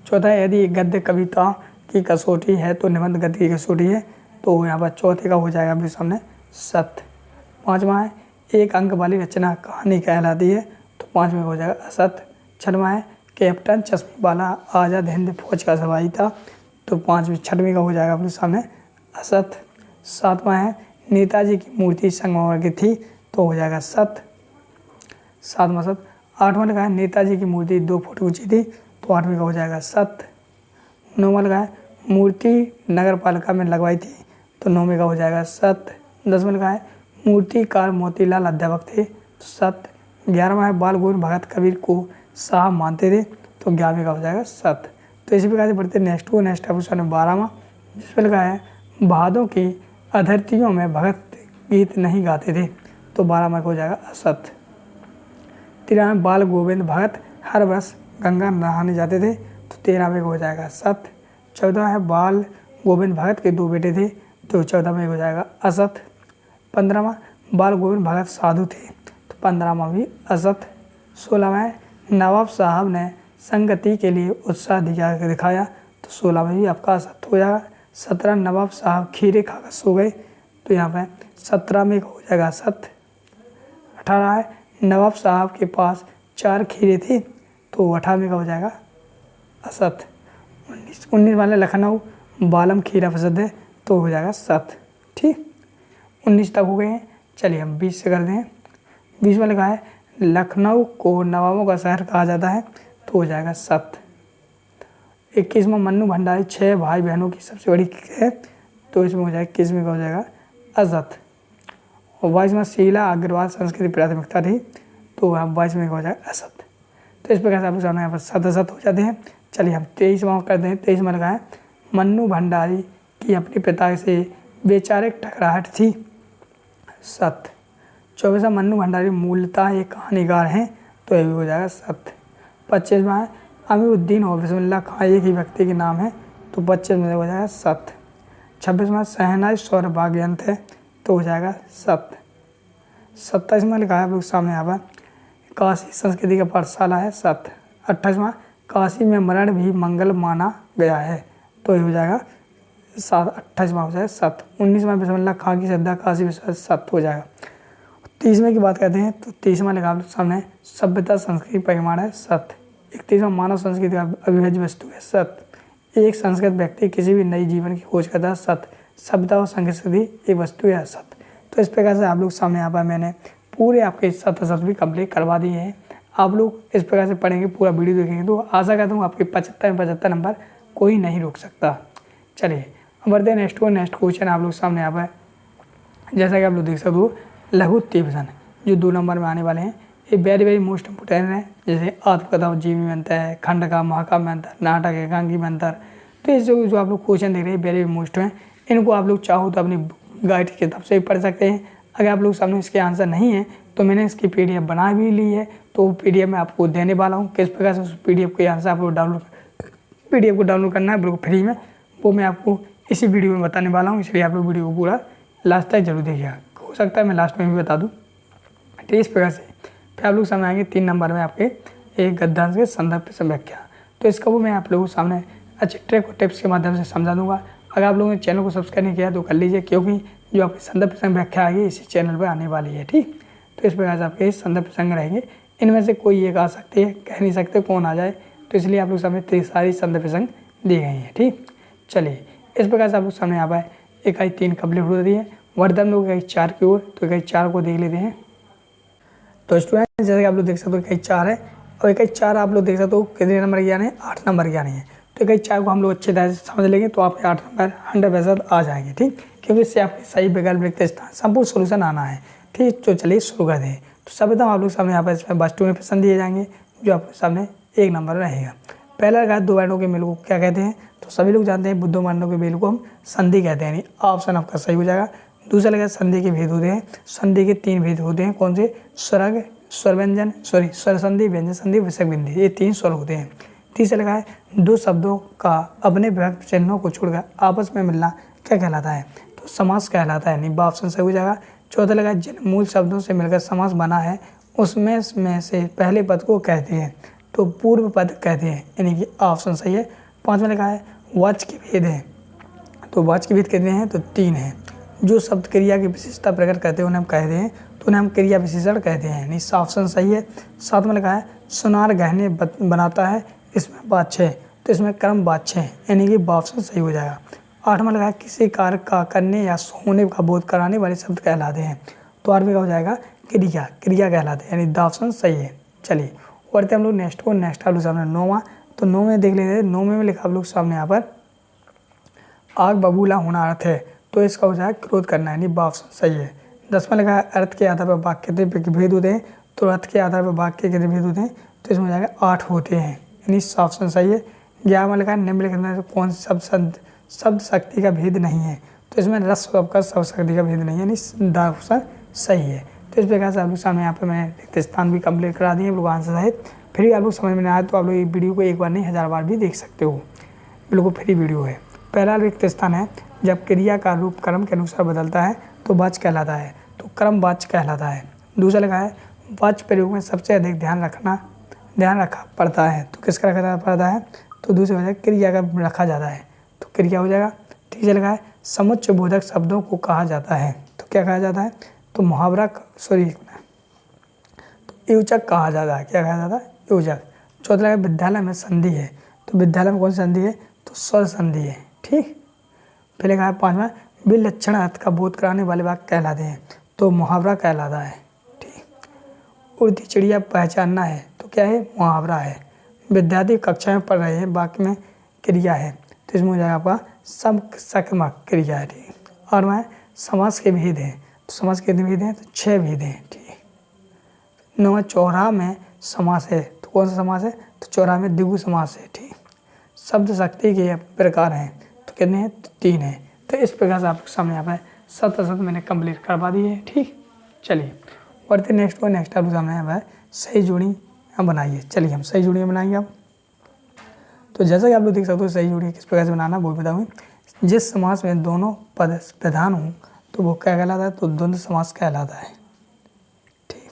चौथा है यदि गद्य कविता की कसौटी है तो निबंध गद्य की कसौटी है, तो यहाँ पर चौथे का हो जाएगा आपके सामने सत्य। 5वां है एक अंक वाली रचना कहानी कहलाती है, तो 5वें हो जाएगा असत्य। 6वां है कैप्टन चश्मे वाला आज़ाद हिंद फौज का सिपाही था, तो 6वें का हो जाएगा अपने सामने असत्य। 7वां है नेताजी की मूर्ति संगमरमर की थी, तो हो जाएगा सत्य। 7वां सत्य। 8वां लगा है नेताजी की मूर्ति 2 फुट ऊंची थी, तो 8वें का हो जाएगा सत्य। 9वां लगा है मूर्ति नगर पालिका में लगवाई थी, तो 9वें का हो जाएगा सत्य। 10वां लगा है मूर्तिकार मोतीलाल अध्यापक थे, तो सत्य। 11वां है बाल गोविंद भगत कबीर को साहब मानते थे, तो 11वें का हो जाएगा सत्य। तो इसी प्रकार से बढ़ते नेक्स्ट ऑप्शन 12वां, जिसमें लगा है भादों की अधरतियों में भगत गीत नहीं गाते थे, तो 12वां का हो जाएगा असत्य। 13वां बाल गोविंद भगत हर वर्ष गंगा नहाने जाते थे, तो 13वें का हो जाएगा सत्य। 14वां है बाल गोविंद भगत के 2 बेटे थे, तो 14वें हो जाएगा असत्य। 15वां बाल गोविंद भगत साधु थे, तो 15वां भी असत्य। 16वां है नवाब साहब ने संगति के लिए उत्साह दिखाया, तो 16वां भी आपका असत्य हो जाएगा। 17 नवाब साहब खीरे खाकर सो गए, तो यहाँ पे 17वें का हो जाएगा सत्य। 18 है नवाब साहब के पास 4 खीरे थे, तो 18वें का हो जाएगा असत्य। 19 वाले लखनऊ बालम खीरा प्रसिद्ध है, तो हो जाएगा सत्य। ठीक, 19 तक हो गए हैं। चलिए हम 20 से करते हैं। 20 में लिखा है लखनऊ को नवाबों का शहर कहा जाता है, तो हो जाएगा सत्य। 21वां मन्नू भंडारी 6 भाई बहनों की सबसे बड़ी है, तो इसमें हो जाएगा 21वें का हो जाएगा असद। और 22वां शीला अग्रवाल संस्कृति प्राथमिकता थी, तो 22वें का हो जाएगा असद। तो इस प्रकार से आप लोग सामने यहाँ पर सत असत हो जाते हैं। चलिए हम 23वां करते हैं। 23वां लगा है मन्नू भंडारी की अपने पिता से वैचारिक टकराहट थी, सत। 24वां मन्नू भंडारी मूलतः एक कहानीकार हैं, तो ये भी हो जाएगा सत। 25वां है अमीरुद्दीन और बिस्मिल्लाह खां एक ही व्यक्ति के नाम है, तो 25 में हो जाएगा सत। 26वां शहनाई स्वर वाद्य यंत्र है, तो हो जाएगा सत। 27वां लिखा है आप लोग सामने यहाँ पर काशी संस्कृति का पाठशाला है, सत। 28वां काशी में मरण भी मंगल माना गया है, तो ये हो जाएगा 28वां हो जाएगा सत। 19वां बिस्मिल्लाह खां की श्रद्धा काशी विश्वास, सत हो जाएगा। 30वें की बात करते हैं तो 30वां लिखा आप लोग सामने सभ्यता संस्कृति परिमाण है, सत। 31वां मानव संस्कृति का अविभाज्य वस्तु है, सत। एक संस्कृत व्यक्ति किसी भी नई जीवन की खोज करता है, सत। सभ्यता और संस्कृति एक वस्तु है, सत। तो इस प्रकार से आप लोग सामने यहाँ पर मैंने पूरे आपके सत असत भी कंप्लीट करवा दिए हैं। आप लोग इस प्रकार से पढ़ेंगे, पूरा वीडियो देखेंगे, तो आशा करता हूँ आपके 75 नंबर कोई नहीं रोक सकता। चलिए अब बढ़ते हैं नेक्स्ट क्वेश्चन आप लोग सामने यहाँ पर जैसा कि आप लोग देख सकते हो लघु त्रिभुजन जो 2 नंबर में आने वाले हैं, ये वेरी मोस्ट इम्पोर्टेंट है। जैसे आत्मकथा जीवी में अंतर है, खंड का महाकाव्य में अंतर, नाटक एकांकी में अंतर, तो ये जो आप लोग क्वेश्चन देख रहे हैं वेरी मोस्ट हैं। इनको आप लोग चाहो तो अपनी गाइड की किताब से भी पढ़ सकते हैं। अगर आप लोग सामने इसके आंसर नहीं है तो मैंने इसकी PDF बना भी ली है, तो PDF में आपको देने वाला हूँ। किस प्रकार से उस PDF के आंसर आप लोग PDF को डाउनलोड करना है बिल्कुल फ्री में, वो मैं आपको इसी वीडियो में बताने वाला हूँ, इसलिए आप लोग वीडियो को पूरा लास्ट तक जरूर देखिएगा। हो सकता है मैं लास्ट में भी बता दूँ। तो इस प्रकार से फिर आप लोग सामने आएंगे 3 नंबर में आपके एक गद्यांश के संदर्भ से व्याख्या, तो इसका वो मैं आप लोगों के सामने अच्छे ट्रिक और टिप्स के माध्यम से समझा दूंगा। अगर आप लोगों ने चैनल को सब्सक्राइब नहीं किया तो कर लीजिए, क्योंकि जो आपकी संदर्भ प्रसंग व्याख्या आएगी इसी चैनल पर आने वाली है, ठीक। तो इस प्रकार से आपके संदर्भ प्रसंग रहेंगे, इनमें से कोई एक आ सकती है, कह नहीं सकते कौन आ जाए, तो इसलिए आप लोग सामने सारी संदर्भ प्रसंग दी गई हैं, ठीक। चलिए इस प्रकार से आप लोग सामने यहाँ पर इकाई 3 कंप्लीट हो रही है। वर्धन लोग इकाई 4 की ओर, तो इकाई 4 को देख लेते हैं। तो स्टूडेंट जैसे कि आप लोग देख सकते हो इकाई 4 है, और इकाई 4 आप लोग देख सकते हो कितने नंबर की आने हैं, 8 नंबर की आनी है। तो इकाई 4 को हम लोग अच्छे तरह से समझ लेंगे तो आपके 8 नंबर 100% आ जाएंगे, ठीक, क्योंकि इससे आपके सही विकल्प लिखते स्थान संपूर्ण सोल्यूशन आना है, ठीक। तो चलिए शुरू कर दें। तो सर्वप्रथम आप लोग सामने यहाँ पर इसमें वस्तु में प्रश्न दिए जाएंगे जो आपके सामने 1 नंबर रहेगा। पहला लगा 2 वर्णों के मेल को क्या कहते हैं, तो सभी लोग जानते हैं बुद्धो वर्णों के मेल को हम संधि कहते हैं, ऑप्शन आपका सही हो जाएगा। दूसरा लगा संधि के भेद होते हैं, संधि के 3 भेद होते हैं, कौन से, स्वरग स्वर व्यंजन स्वर संधि व्यंजन संधि विसर्ग बिंदी, ये 3 स्वर होते हैं। तीसरा लगा है 2 शब्दों का अपने विभक्त चिन्हों को छोड़कर आपस में मिलना क्या कहलाता है, तो समास कहलाता है, नहीं ऑप्शन सही हो जाएगा। चौथा लगा जिन मूल शब्दों से मिलकर समास बना है उसमें से पहले पद को कहते हैं, तो पूर्व पद कहते हैं, यानी कि ऑप्शन सही है। 5वां लिखा है वाच्य के भेद है, तो वाच्य के भेद कितने हैं, तो 3 हैं। जो शब्द क्रिया की विशेषता प्रकट करते हैं उन्हें हम कहते हैं, तो उन्हें हम क्रिया विशेषण कहते हैं, यानी ऑप्शन सही है। 7वां लिखा है सुनार गहने बनाता है, इसमें वाच्य है, तो इसमें क्रम वाच्य है, यानी कि ऑप्शन सही हो जाएगा। 8वां लिखा है किसी कार्य का करने या होने का बोध कराने वाले शब्द कहलाते हैं, तो 8वें का हो जाएगा क्रिया कहलाते हैं, यानी ऑप्शन सही है। चलिए बढ़ते हम लोग नेक्स्ट आप लोग सामने 9वां, तो 9वें देख लेते हैं। 9वें में लिखा आप लोग सामने यहाँ पर आग बबूला होना अर्थ है, तो इसका हो जाएगा क्रोध करना, यानी ऑप्शन सही है। 10वां लिखा है अर्थ के आधार पर वाक्य के भेद होते हैं, तो अर्थ के आधार पर वाक्य के भेद होते हैं, तो इसमें हो जाएगा 8 होते हैं, यानी ऑप्शन सही है। 11वां लिखा है निम्नलिखित में से कौन शब्द शक्ति का भेद नहीं है, तो इसमें रस का शब्द शक्ति का भेद नहीं है, यानी ऑप्शन सही है। तो इस प्रकार से आप लोग सामने यहाँ पर मैंने रिक्त स्थान भी कंप्लीट करा दिए लोग आंसर सहित। फिर आप लोग समझ में नहीं आए तो आप लोग ये वीडियो को एक बार नहीं 1000 बार भी देख सकते हो, बिल्कुल फ्री वीडियो है। पहला रिक्त स्थान है जब क्रिया का रूप क्रम के अनुसार बदलता है तो वाच्य कहलाता है, तो क्रम वाच्य कहलाता है। दूसरा लगा है वाच्य प्रयोग में सबसे अधिक ध्यान रखा पड़ता है, तो किसका रखा पड़ता है, तो दूसरा हो जाएगा क्रिया का रखा जाता है, तो क्रिया हो जाएगा। तीसरा लगा है समुच्चय बोधक शब्दों को कहा जाता है, तो क्या कहा जाता है, तो मुहावरा तो योजक कहा जाता है, क्या कहा जाता है, योजक। चौथा लगा विद्यालय में संधि है, तो विद्यालय में कौन सी संधि है, तो स्वर संधि है, ठीक। फिर लिखा है 5वां विलक्षण अर्थ का बोध कराने वाले वाक्य कहलाते हैं, तो मुहावरा कहलाता है, ठीक। उड़ती चिड़िया पहचानना है, तो क्या है, मुहावरा है। विद्यार्थी कक्षा में पढ़ रहे हैं, वाक्य में क्रिया है, तो इसमें हो जाएगा आपका सकमक क्रिया है, ठीक है। और वह समास के भेद हैं, तो समास के कितने भेद हैं, तो 6 भेद हैं, ठीक है। 9 चौराहा में समास है, तो कौन सा समास है, तो चौराहा में द्विगु समास है, ठीक। शब्द शक्ति के प्रकार हैं, तो कितने हैं, तो 3 हैं। तो इस प्रकार से आपके सामने यहाँ पर 7 मैंने कंप्लीट करवा दी है, ठीक। चलिए बढ़ते नेक्स्ट को। नेक्स्ट आपके सामने यहाँ पर सही जोड़ी बनाइए। चलिए हम सही जोड़ियाँ बनाएंगे अब। तो जैसा कि आप लोग देख सकते हो सही जोड़ी किस प्रकार से बनाना वो बताऊँगी। जिस समास में दोनों पद प्रधान हों तो वो क्या कहलाता है, तो द्वंद्व समास कहलाता है, ठीक।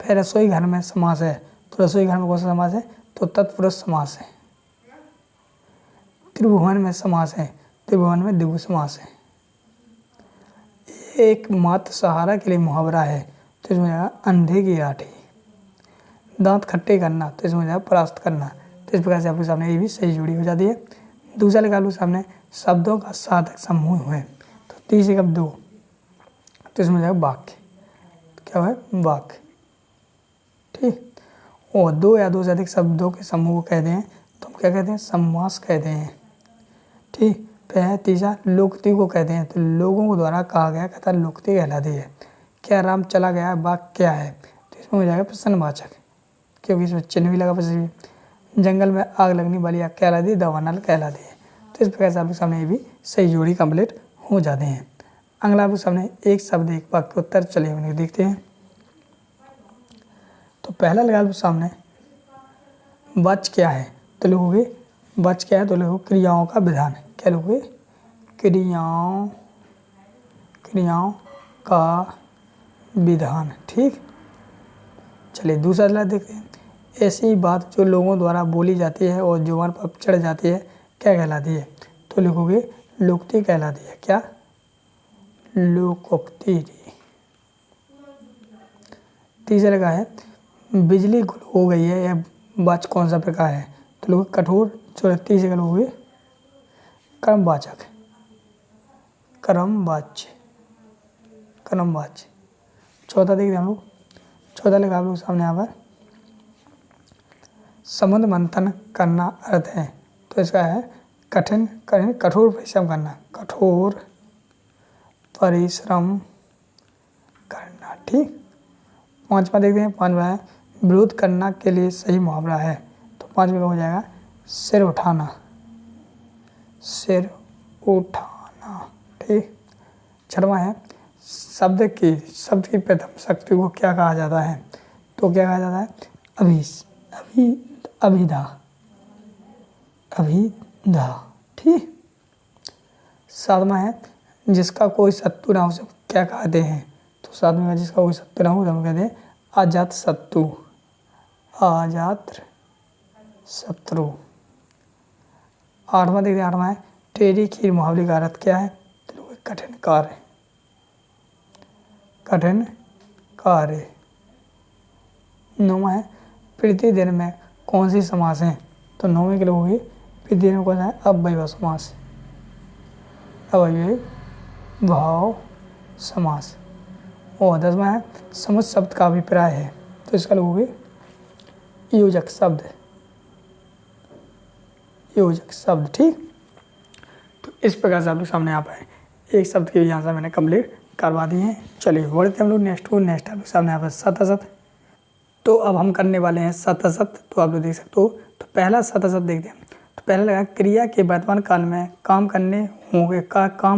फिर रसोई घर में समास है, तो रसोई घर में कौन सा समास है, तो तत्पुरुष समास है। त्रिभुवन में समास है, त्रिभुवन में द्विगु समास है। एक मात्र सहारा के लिए मुहावरा है, तो इसमें जाएगा अंधे की लाठी। दांत खट्टे करना, तो इसमें जाएगा परास्त करना। तो इस प्रकार से आपके सामने ये भी सही जोड़ी हो जाती है। दूसरा लिखा लो सामने शब्दों का सार्थक समूह है, तो 30 एकम 2, तो इसमें जाएगा वाक्य, तो क्या है, वाक्य, ठीक। और 2 या 2 से अधिक शब्दों के समूह को कहते हैं, तो हम क्या कहते हैं, समास कहते हैं, ठीक। फिर तीसरा लोकोक्ति को कहते हैं, तो लोगों को द्वारा कहा गया कथा लोकोक्ति कहलाती है। क्या राम चला गया वाक्य क्या है, तो इसमें हो जाएगा प्रश्नवाचक, क्योंकि इसमें चिन्ह भी लगा प्रश्न। जंगल में आग लगने वाली आग कहलाती है, दावानल कहलाती है। तो इस प्रकार से आपके सामने ये भी सही जोड़ी कंप्लीट हो जाते हैं। अगला आपके सामने एक शब्द एक वाक्य उत्तर, चलिए हम इन्हें देखते हैं। तो पहला लगा आपके सामने वाच्य क्या है, तो लिखोगे वाच्य क्या है, तो लिखो क्रियाओं का विधान। क्या लिखोगे, क्रियाओं का विधान, ठीक। चलिए दूसरा अगला देखते हैं। ऐसी बात जो लोगों द्वारा बोली जाती है और जुबान पर चढ़ जाती है क्या कहलाती है, तो लिखोगे लोकोक्ति कहलाती है। क्या, लोकोक्ति। तीसरा लगा है बिजली गुल हो गई है, यह वाच्य कौन सा प्रकार है, तो लोग कठोर। चौथी से लोगे कर्मवाचक, कर्मवाच्य। चौथा देखते हम लोग। चौथा लगा आप लोग सामने यहाँ पर संबंध मंथन करना अर्थ है, तो इसका है कठोर परिश्रम करना, कठोर परिश्रम करना, ठीक। पांचवा देखते हैं। पांचवा है विरोध करना के लिए सही मुहावरा है, तो पांचवे का हो जाएगा सिर उठाना, ठीक। छठवां है शब्द की प्रथम शक्ति को क्या कहा जाता है, तो क्या कहा जाता है, अभिधा, ठीक। सातवां है जिसका कोई शत्रु ना हो उसे क्या कहते हैं, तो सातवें का जिसका कोई शत्रु ना हो तो हम कहते हैं अजात शत्रु। आठवां देखते हैं। आठवां है टेढ़ी खीर मुहावरे का अर्थ क्या है, तो कठिन कार्य। नौवां है प्रतिदिन में कौन सी समास है, तो नौवें के लोग होगी प्रतिदिन में कौन सा है, अव्ययभाव समास, अव्ययभाव समास। और 10वां है समुच्चय शब्द का अभिप्राय है, तो इसका लोग होगी योजक शब्द, ठीक। तो इस प्रकार से आप लोग सामने आ पाए एक शब्द के यहाँ से मैंने कंप्लीट करवा दिए हैं। चलिए बढ़ते हम लोग नेक्स्ट आप लोग सामने यहाँ पर सतसत। तो अब हम करने वाले हैं सतसत, तो आप लोग देख सकते हो। तो पहला सतसत देखते हैं। तो पहला लगा क्रिया के वर्तमान काल में काम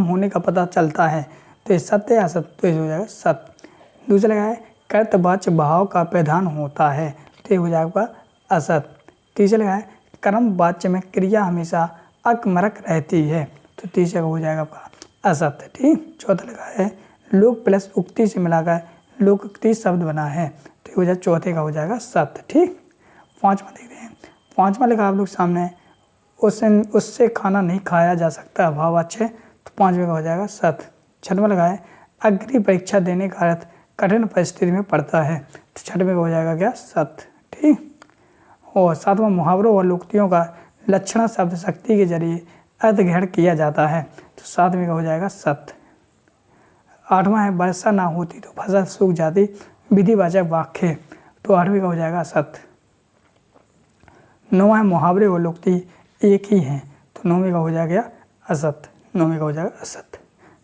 होने का पता चलता है, तो ये सत्य या असत, तो ये हो जाएगा सत्य। दूसरा लगा है कर्तवाच्य भाव का प्रधान होता है, तो ये हो जाएगा असत। तीसरा लगा है कर्म वाच्य में क्रिया हमेशा अकमरक रहती है, तो तीसरा हो जाएगा आपका असत, ठीक। चौथा लगा है लोक प्लस उक्ति से मिलाकर लोकोक्ति शब्द बना है, तो हो जाएगा चौथे का हो जाएगा सत्य, ठीक। पांचवा देखते हैं। पांचवा लिखा आप लोग सामने उससे खाना नहीं खाया जा सकता भावाच्य, तो पांचवे का हो जाएगा सत्य। छठवां लगा है अग्नि परीक्षा देने का अर्थ कठिन परिस्थिति में पड़ता है, तो छठवें का हो जाएगा क्या, सत्य, ठीक। और सातवां मुहावरों और लोकोक्तियों का लक्षण शब्द शक्ति के जरिए अर्थ ग्रहण किया जाता है, तो सातवें का हो जाएगा सत्य। आठवां है वर्षा ना होती तो फसल सूख जाती विधिवाचक वाक्य, तो आठवीं का हो जाएगा सत्य। नौवां है मुहावरे और लोकोक्ति एक ही हैं, तो 9वें का हो जाएगा असत, 9वें का हो जाएगा असत।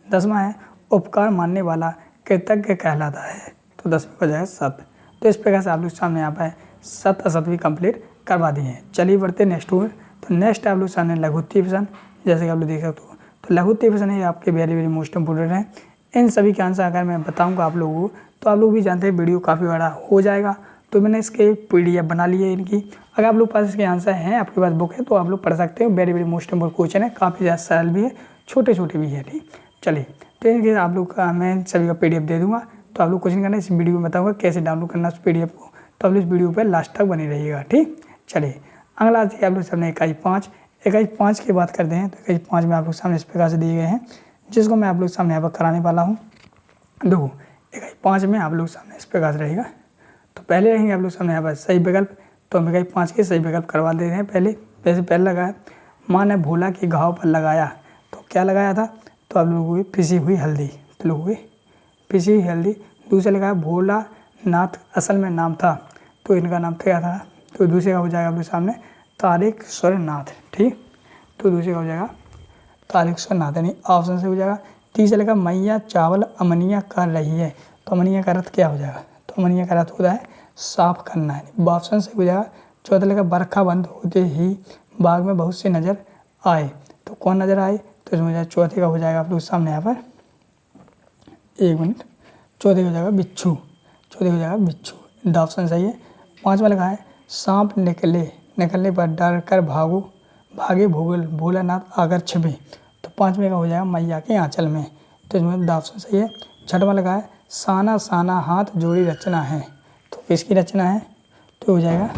10वां है उपकार मानने वाला कृतज्ञ कहलाता है, तो 10वें का हो जाएगा सत। तो इस प्रकार से आप लोग सामने यहाँ पर सत असत भी कंप्लीट करवा दिए हैं। चलिए बढ़ते नेक्स्ट टू। तो नेक्स्ट आप लोग सामने लघु उत्तरीय प्रश्न, जैसे कि आप लोग देख सकते हो। तो लघु उत्तरीय प्रश्न ये आपके वेरी वेरी मोस्ट इंपोर्टेंट है। इन सभी के आंसर अगर मैं बताऊंगा आप लोगों को, तो आप लोग भी जानते हैं वीडियो काफ़ी बड़ा हो जाएगा। तो मैंने इसके PDF बना लिए इनकी। अगर आप लोग पास इसके आंसर हैं, आपके पास बुक है, तो आप लोग पढ़ सकते हो। Very very most important question है, काफ़ी ज़्यादा सरल भी है, छोटे छोटे भी है। ठीक, चलिए तो इनके आप लोग का मैं सभी का PDF दे दूँगा। तो आप लोग क्वेश्चन करना, इस वीडियो में बताऊँगा कैसे डाउनलोड करना उस PDF को। तो आप लोग इस वीडियो पर लास्ट तक बने रहिएगा। ठीक, चलिए अगला आती है आप लोग सामने इकाई 5। इकाई 5 की बात करते हैं। तो इकाई 5 में आप लोग सामने इस प्रकार से दिए गए हैं, जिसको मैं आप लोग सामने यहाँ पर कराने वाला हूँ। देखो इकाई 5 में आप लोग सामने इस प्रकार से रहेगा। तो पहले रहेंगे आप लोग सामने यहाँ पर सही विकल्प। तो हम इकाई 5 के सही विकल्प करवा दे रहे हैं। पहले लगा है, माँ ने भोला के घाव पर लगाया। तो क्या लगाया था? तो आप लोगों की पिसी हुई हल्दी, तो लोगों की पिसी हुई हल्दी। दूसरा लगा है भोला नाथ असल में नाम था, तो इनका नाम क्या था? तो दूसरे का हो जाएगा आप लोग सामने तारकेश्वर नाथ। ठीक, तो दूसरे का हो जाएगा तारकेश्वर नाथ, यानी ऑप्शन से हो जाएगा। तीसरा लगा मैया चावल अमनिया कर रही है। तो अमनिया का अर्थ क्या हो जाएगा? तो अमनिया का अर्थ होता है साफ करना है, ऑप्शन से हो जाएगा। चौथा लगा बरखा बंद होते ही बाग में बहुत से नजर आए। तो कौन नजर आए? तो इसमें जाए चौथे का हो जाएगा आप लोग सामने यहाँ पर, एक मिनट, चौथे का हो जाएगा बिच्छू, चौथे का हो जाएगा बिच्छू, ऑप्शन सही है। पाँचवा लगा है सांप निकलने पर डर कर भागे भोलानाथ आकर छिपे। तो पाँचवें का हो जाएगा मैया के आंचल में, तो इसमें ऑप्शन सही है। छठवा लगा है साना साना हाथ जोड़ी रचना है। तो किसकी रचना है? तो हो जाएगा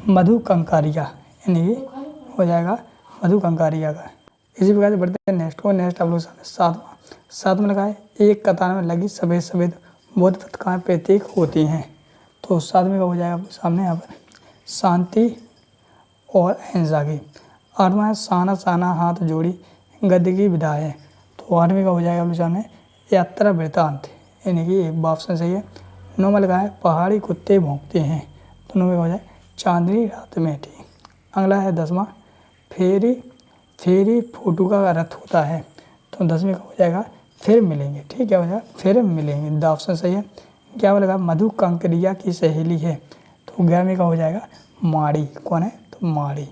मधु कंकारिया, यानी कि हो जाएगा मधु कंकारिया का। इसी प्रकार से बढ़ते हैं नेक्स्ट को। नेक्स्ट आप लोग सामने सातवां लगा है एक कतार में लगी सफ़ेद सफ़ेद बोध पताकाएं प्रतीक होती हैं। तो सातवें का हो जाएगा आप लोग सामने यहाँ पर शांति और अहिंसा की। आठवां है साना साना हाथ जोड़ी गद्य की विदा है। तो आठवें का हो जाएगा आप लोग सामने यात्रा वृतांत, यानी कि एक ऑप्शन सही है। नौवां लगा है पहाड़ी कुत्ते भौंकते हैं। तो नौवें का हो जाए चांदनी रात में। ठीक, अगला है 10वां फेरी फोटो का अर्थ होता है। तो 10वें का हो जाएगा फिर मिलेंगे। ठीक, क्या हो जाएगा? फिर मिलेंगे, ऑप्शन सही है। 11वां लगा मधु कंकरिया की सहेली है। तो 11वें का हो जाएगा माड़ी, कौन है? तो माड़ी।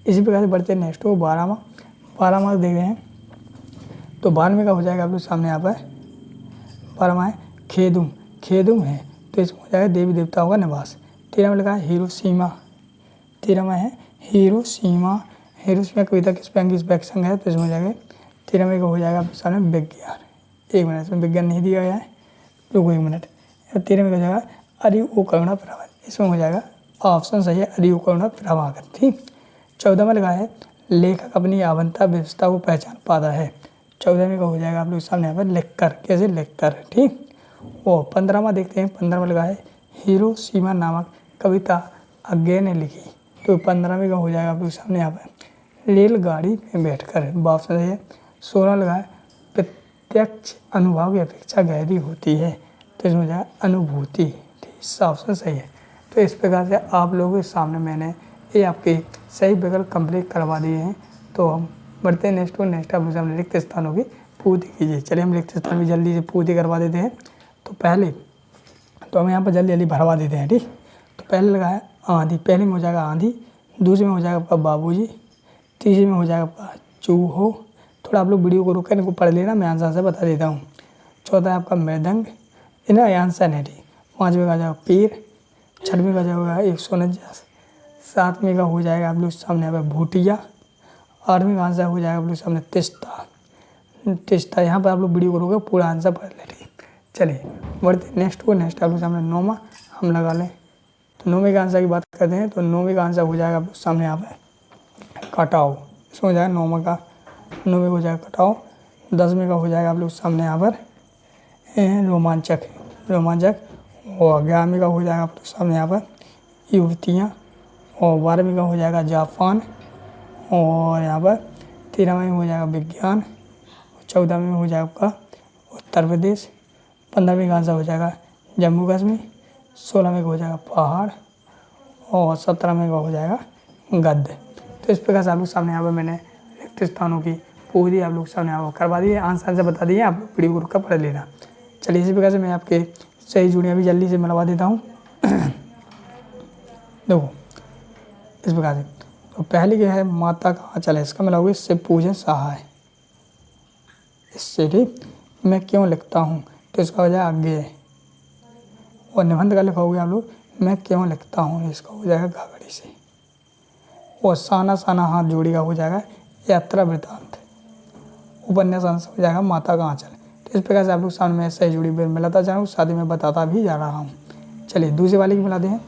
इसी प्रकार से बढ़ते हैं नेक्स्ट को 12वां देख रहे हैं। तो 12वें का हो जाएगा आप लोग सामने यहाँ पर 12वां है खेदुम है। तो इसमें हो जाएगा देवी देवताओं का निवास। 13वां लगा है हिरोशिमा, 13वां है हिरोशिमा कविता किस पे अंग्रेज संग है। तो इसमें हो जाएगा 13वें का हो जाएगा आप सामने विज्ञान। एक मिनट, इसमें विज्ञान नहीं दिया गया है, रुको एक मिनट। 13वें का हो जाएगा अरि ओ करुणा प्रभाकर, इसमें हो जाएगा ऑप्शन सही है अरि ओ करुणा प्रभाकर। ठीक, 14वां लगा है लेखक अपनी आवंता व्यवस्था को पहचान पाता है। 14वें का हो जाएगा आप लोग सामने यहाँ पर लिख कर, कैसे लिख कर। ठीक, वो 15वां देखते हैं। 15वां लगा है हिरोशिमा नामक कविता अज्ञे ने लिखी। तो 15वें का हो जाएगा आप लोग सामने यहाँ पर रेलगाड़ी में बैठकर, ऑप्शन सही है। 16 लगा है प्रत्यक्ष अनुभव की अपेक्षा गहरी होती है। तो इसमें हो जाएगा अनुभूति। ठीक, ऑप्शन सही है। तो इस प्रकार से आप लोगों के सामने मैंने ये आपके सही विकल्प कंप्लीट करवा दिए हैं। तो हम बढ़ते हैं नेक्स्ट को। नेक्स्ट आप लोग सामने रिक्त स्थानों की पूर्ति कीजिए। चलिए हम रिक्त स्थान भी जल्दी से पूर्ति करवा देते हैं। तो हम यहाँ पर जल्दी भरवा देते हैं। ठीक, तो पहले लगा है आंधी, पहले में हो जाएगा आंधी, दूसरे में हो जाएगा आपका बाबूजी, तीसरे में हो जाएगा आपका चूहो। थोड़ा आप लोग वीडियो को रोक कर इनको पढ़ लेना, मैं आंसर से बता देता हूँ। चौथा है आपका मृदंग, इन्हें आंसर है। ठीक, 5वें का जाएगा पीर, 6वें का जाएगा 149, 7वें का हो जाएगा आप लोग सामने यहाँ पर भूटिया, 8वें का आंसर हो जाएगा आप लोग सामने तिस्ता। यहाँ पर आप लोग वीडियो को रोके पूरा आंसर पढ़ ले। ठीक, चलिए बढ़ते नेक्स्ट को। नेक्स्ट आप लोग सामने 9वां हम लगा लें। तो 9वें का आंसर की बात करते हैं। तो 9वें का आंसर हो जाएगा आप लोग सामने यहाँ पर कटाओ, इसमें हो जाएगा 9वें का हो जाएगा कटाओ। 10वें का हो जाएगा आप लोग सामने यहाँ पर रोमांचक। और 11वें का हो जाएगा आप लोग सामने यहाँ पर युवतियाँ। और 12वें का हो जाएगा जापान। और यहाँ पर 13वें में हो जाएगा विज्ञान। 14वें में हो जाएगा आपका उत्तर प्रदेश। 15वें का आंसर हो जाएगा जम्मू कश्मीर। 16वें का हो जाएगा पहाड़। और 17वें का हो जाएगा गद्य। तो इस प्रकार से आप लोग सामने यहाँ पर मैंने रिक्त स्थानों की पूरी आप लोग सामने आपको करवा दी है, आंसर से बता दिए, आप लोग वीडियो को रुक कर पढ़ लेना। चलिए इसी प्रकार से मैं आपके सही जुड़ियाँ भी जल्दी से मिलवा देता हूँ। देखो इस प्रकार से, तो पहली क्या है, माता का आंचल है, इसका मिलाओगे शिव पूजन सहाय। इससे ठीक मैं क्यों लिखता हूँ, तो इसका हो जाएगा अज्ञेय। और निबंध का लिखोगे आप लोग मैं क्यों लिखता हूँ, इसका हो जाएगा घाघड़ी से। और साना साना हाथ जोड़ी का हो जाएगा यात्रा वृतांत। उपन्यास अंश हो जाएगा माता का आंचल। तो इस प्रकार से आप लोग सामने में सही जुड़ी मिलाता जा रहा हूँ, साथ ही में बताता भी जा रहा हूँ। चलिए दूसरी वाली की मिलाते हैं।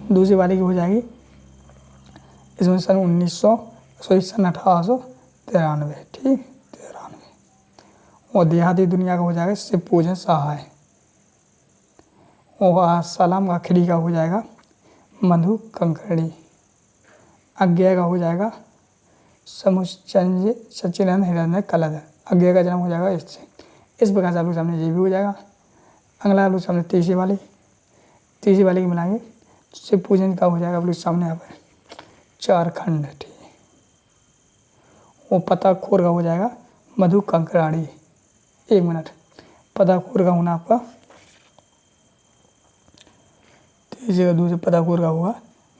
दूसरी वाली की हो जाएगी इसमें सन 1893, ठीक 93। और देहाती दुनिया का हो जाएगा शिव पूजन सहाय। और सलाम आखिरी का हो जाएगा मधु कंकड़ी। अज्ञेय का हो जाएगा समुच्चय सच्चिदानंद हृदय कलद। अज्ञेय का जन्म हो जाएगा इससे। इस प्रकार से आप लोग सामने ये भी हो जाएगा। अगला आप लोग सामने तीसरी वाली की मिलाएंगे, शिव पूजन का हो जाएगा आप लोग सामने यहाँ पर 4 खंड, ठीक। वो पताखोर का हो जाएगा मधु कंकराड़ी। 1 मिनट, पताखोर का होना आपका तीसरे दूसरे पताखोर का होगा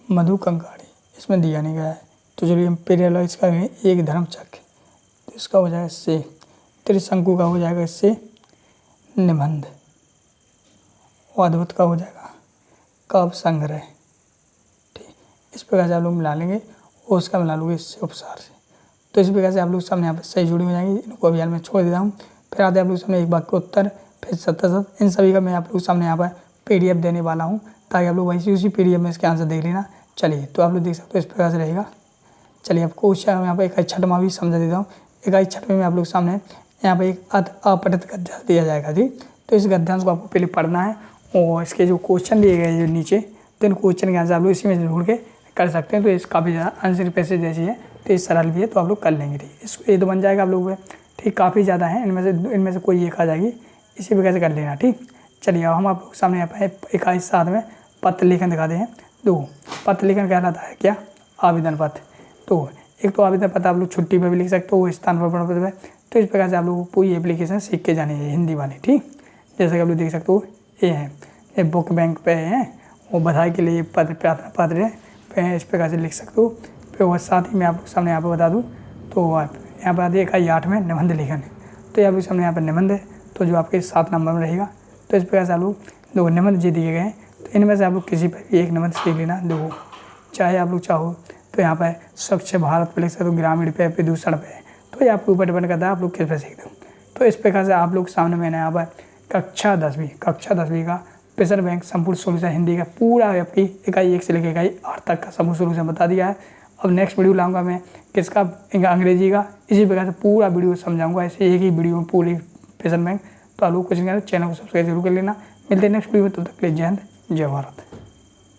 मधु कंकराड़ी, इसमें दिया नहीं गया है। तो चलिए हम पेरियालाइज करेंगे एक धर्म चक्र, तो इसका हो जाएगा इससे। त्रिशंकु का हो जाएगा इससे निबंध। और अद्भुत का हो जाएगा काव्य संग्रह, ठीक। इस प्रकार से आप लोग मिला लेंगे और उसका मिला लोगे इससे उपसार से। तो इस प्रकार से आप लोग सामने यहाँ पर सही जुड़ी हो जाएंगी। इनको अभी मैं छोड़ देता हूँ। फिर आते आप लोग सामने एक वाक्य उत्तर, फिर 77, इन सभी का मैं आप लोग सामने यहाँ पर PDF देने वाला हूँ, ताकि आप लोग वैसे उसी PDF में इसके आंसर देख लेना। चलिए तो आप लोग देख सकते हो इस प्रकार से रहेगा। चलिए आपको यहाँ पर इकाई छठवां भी समझा देता हूँ। इकाई छठवें में आप लोग सामने यहाँ पर एक अपठित गद्यांश दिया जाएगा, ठीक। तो इस गद्यांश को आपको पहले पढ़ना है और इसके जो क्वेश्चन दिए गए जो नीचे, तो इन क्वेश्चन के आंसर आप लोग इसी में ढूंढ के कर सकते हैं। तो इस काफ़ी ज़्यादा आंसर पैसेज जैसी है, तो ये सरल भी है, तो आप लोग कर लेंगे, ठीक। इसको ये तो बन जाएगा आप लोग, ठीक। काफ़ी ज़्यादा है, इनमें से कोई एक आ जाएगी, इसी प्रकार से कर लेना, ठीक। चलिए अब हम आप लोग सामने यहाँ पर इकाई 7 में पत्र लेखन दिखाते हैं। दो पत्र लेखन कहलाता है क्या, आवेदन पत्र। तो एक तो आवेदन पत्र आप लोग छुट्टी पर भी लिख सकते हो, स्थान पर प्रमाण पत्र। तो इस प्रकार से आप लोग पूरी एप्लीकेशन सीख के जानी है, हिंदी वाली, ठीक। जैसे कि आप लोग देख सकते हो ये है, ये बुक बैंक पे है, वो बधाई के लिए पत्र प्रार्थना पत्र है, इस प्रकार से लिख सकते हो। फिर वह साथ ही मैं आप सामने यहाँ पर बता दूँ तो आप यहाँ पर आती है इकाई 8 में निबंध लेखन। तो यहाँ पर सामने यहाँ पर निबंध है, तो जो आपके 7 नंबर में रहेगा। तो इस प्रकार से आप लोग दो निबंध जो दिए गए हैं, तो इनमें से आप लोग किसी पर भी एक निबंध सीख लेना। दो चाहे आप लोग चाहो तो यहाँ पर स्वच्छ भारत पे लिख सकते हो, ग्रामीण पे, प्रदूषण पे, तो ये आपके ऊपर डिपेंड करता है आप लोग किस पे सीखते हो। तो इस प्रकार से आप लोग सामने मैंने यहाँ पर कक्षा 10वीं का प्रेशर बैंक संपूर्ण सोल्यूशन हिंदी का पूरा आपकी इकाई 1 से लेकर इकाई 8 तक का संपूर्ण सोल्यूशन बता दिया है। अब नेक्स्ट वीडियो लाऊंगा मैं किसका, अंग्रेजी का। इसी प्रकार से पूरा वीडियो समझाऊंगा, ऐसे एक ही वीडियो में पूरी प्रेशर बैंक। तो आप लोग कुछ नहीं करना, चैनल को सब्सक्राइब जरूर कर लेना। मिलते हैं नेक्स्ट वीडियो में, तब तक के लिए जय हिंद जय भारत।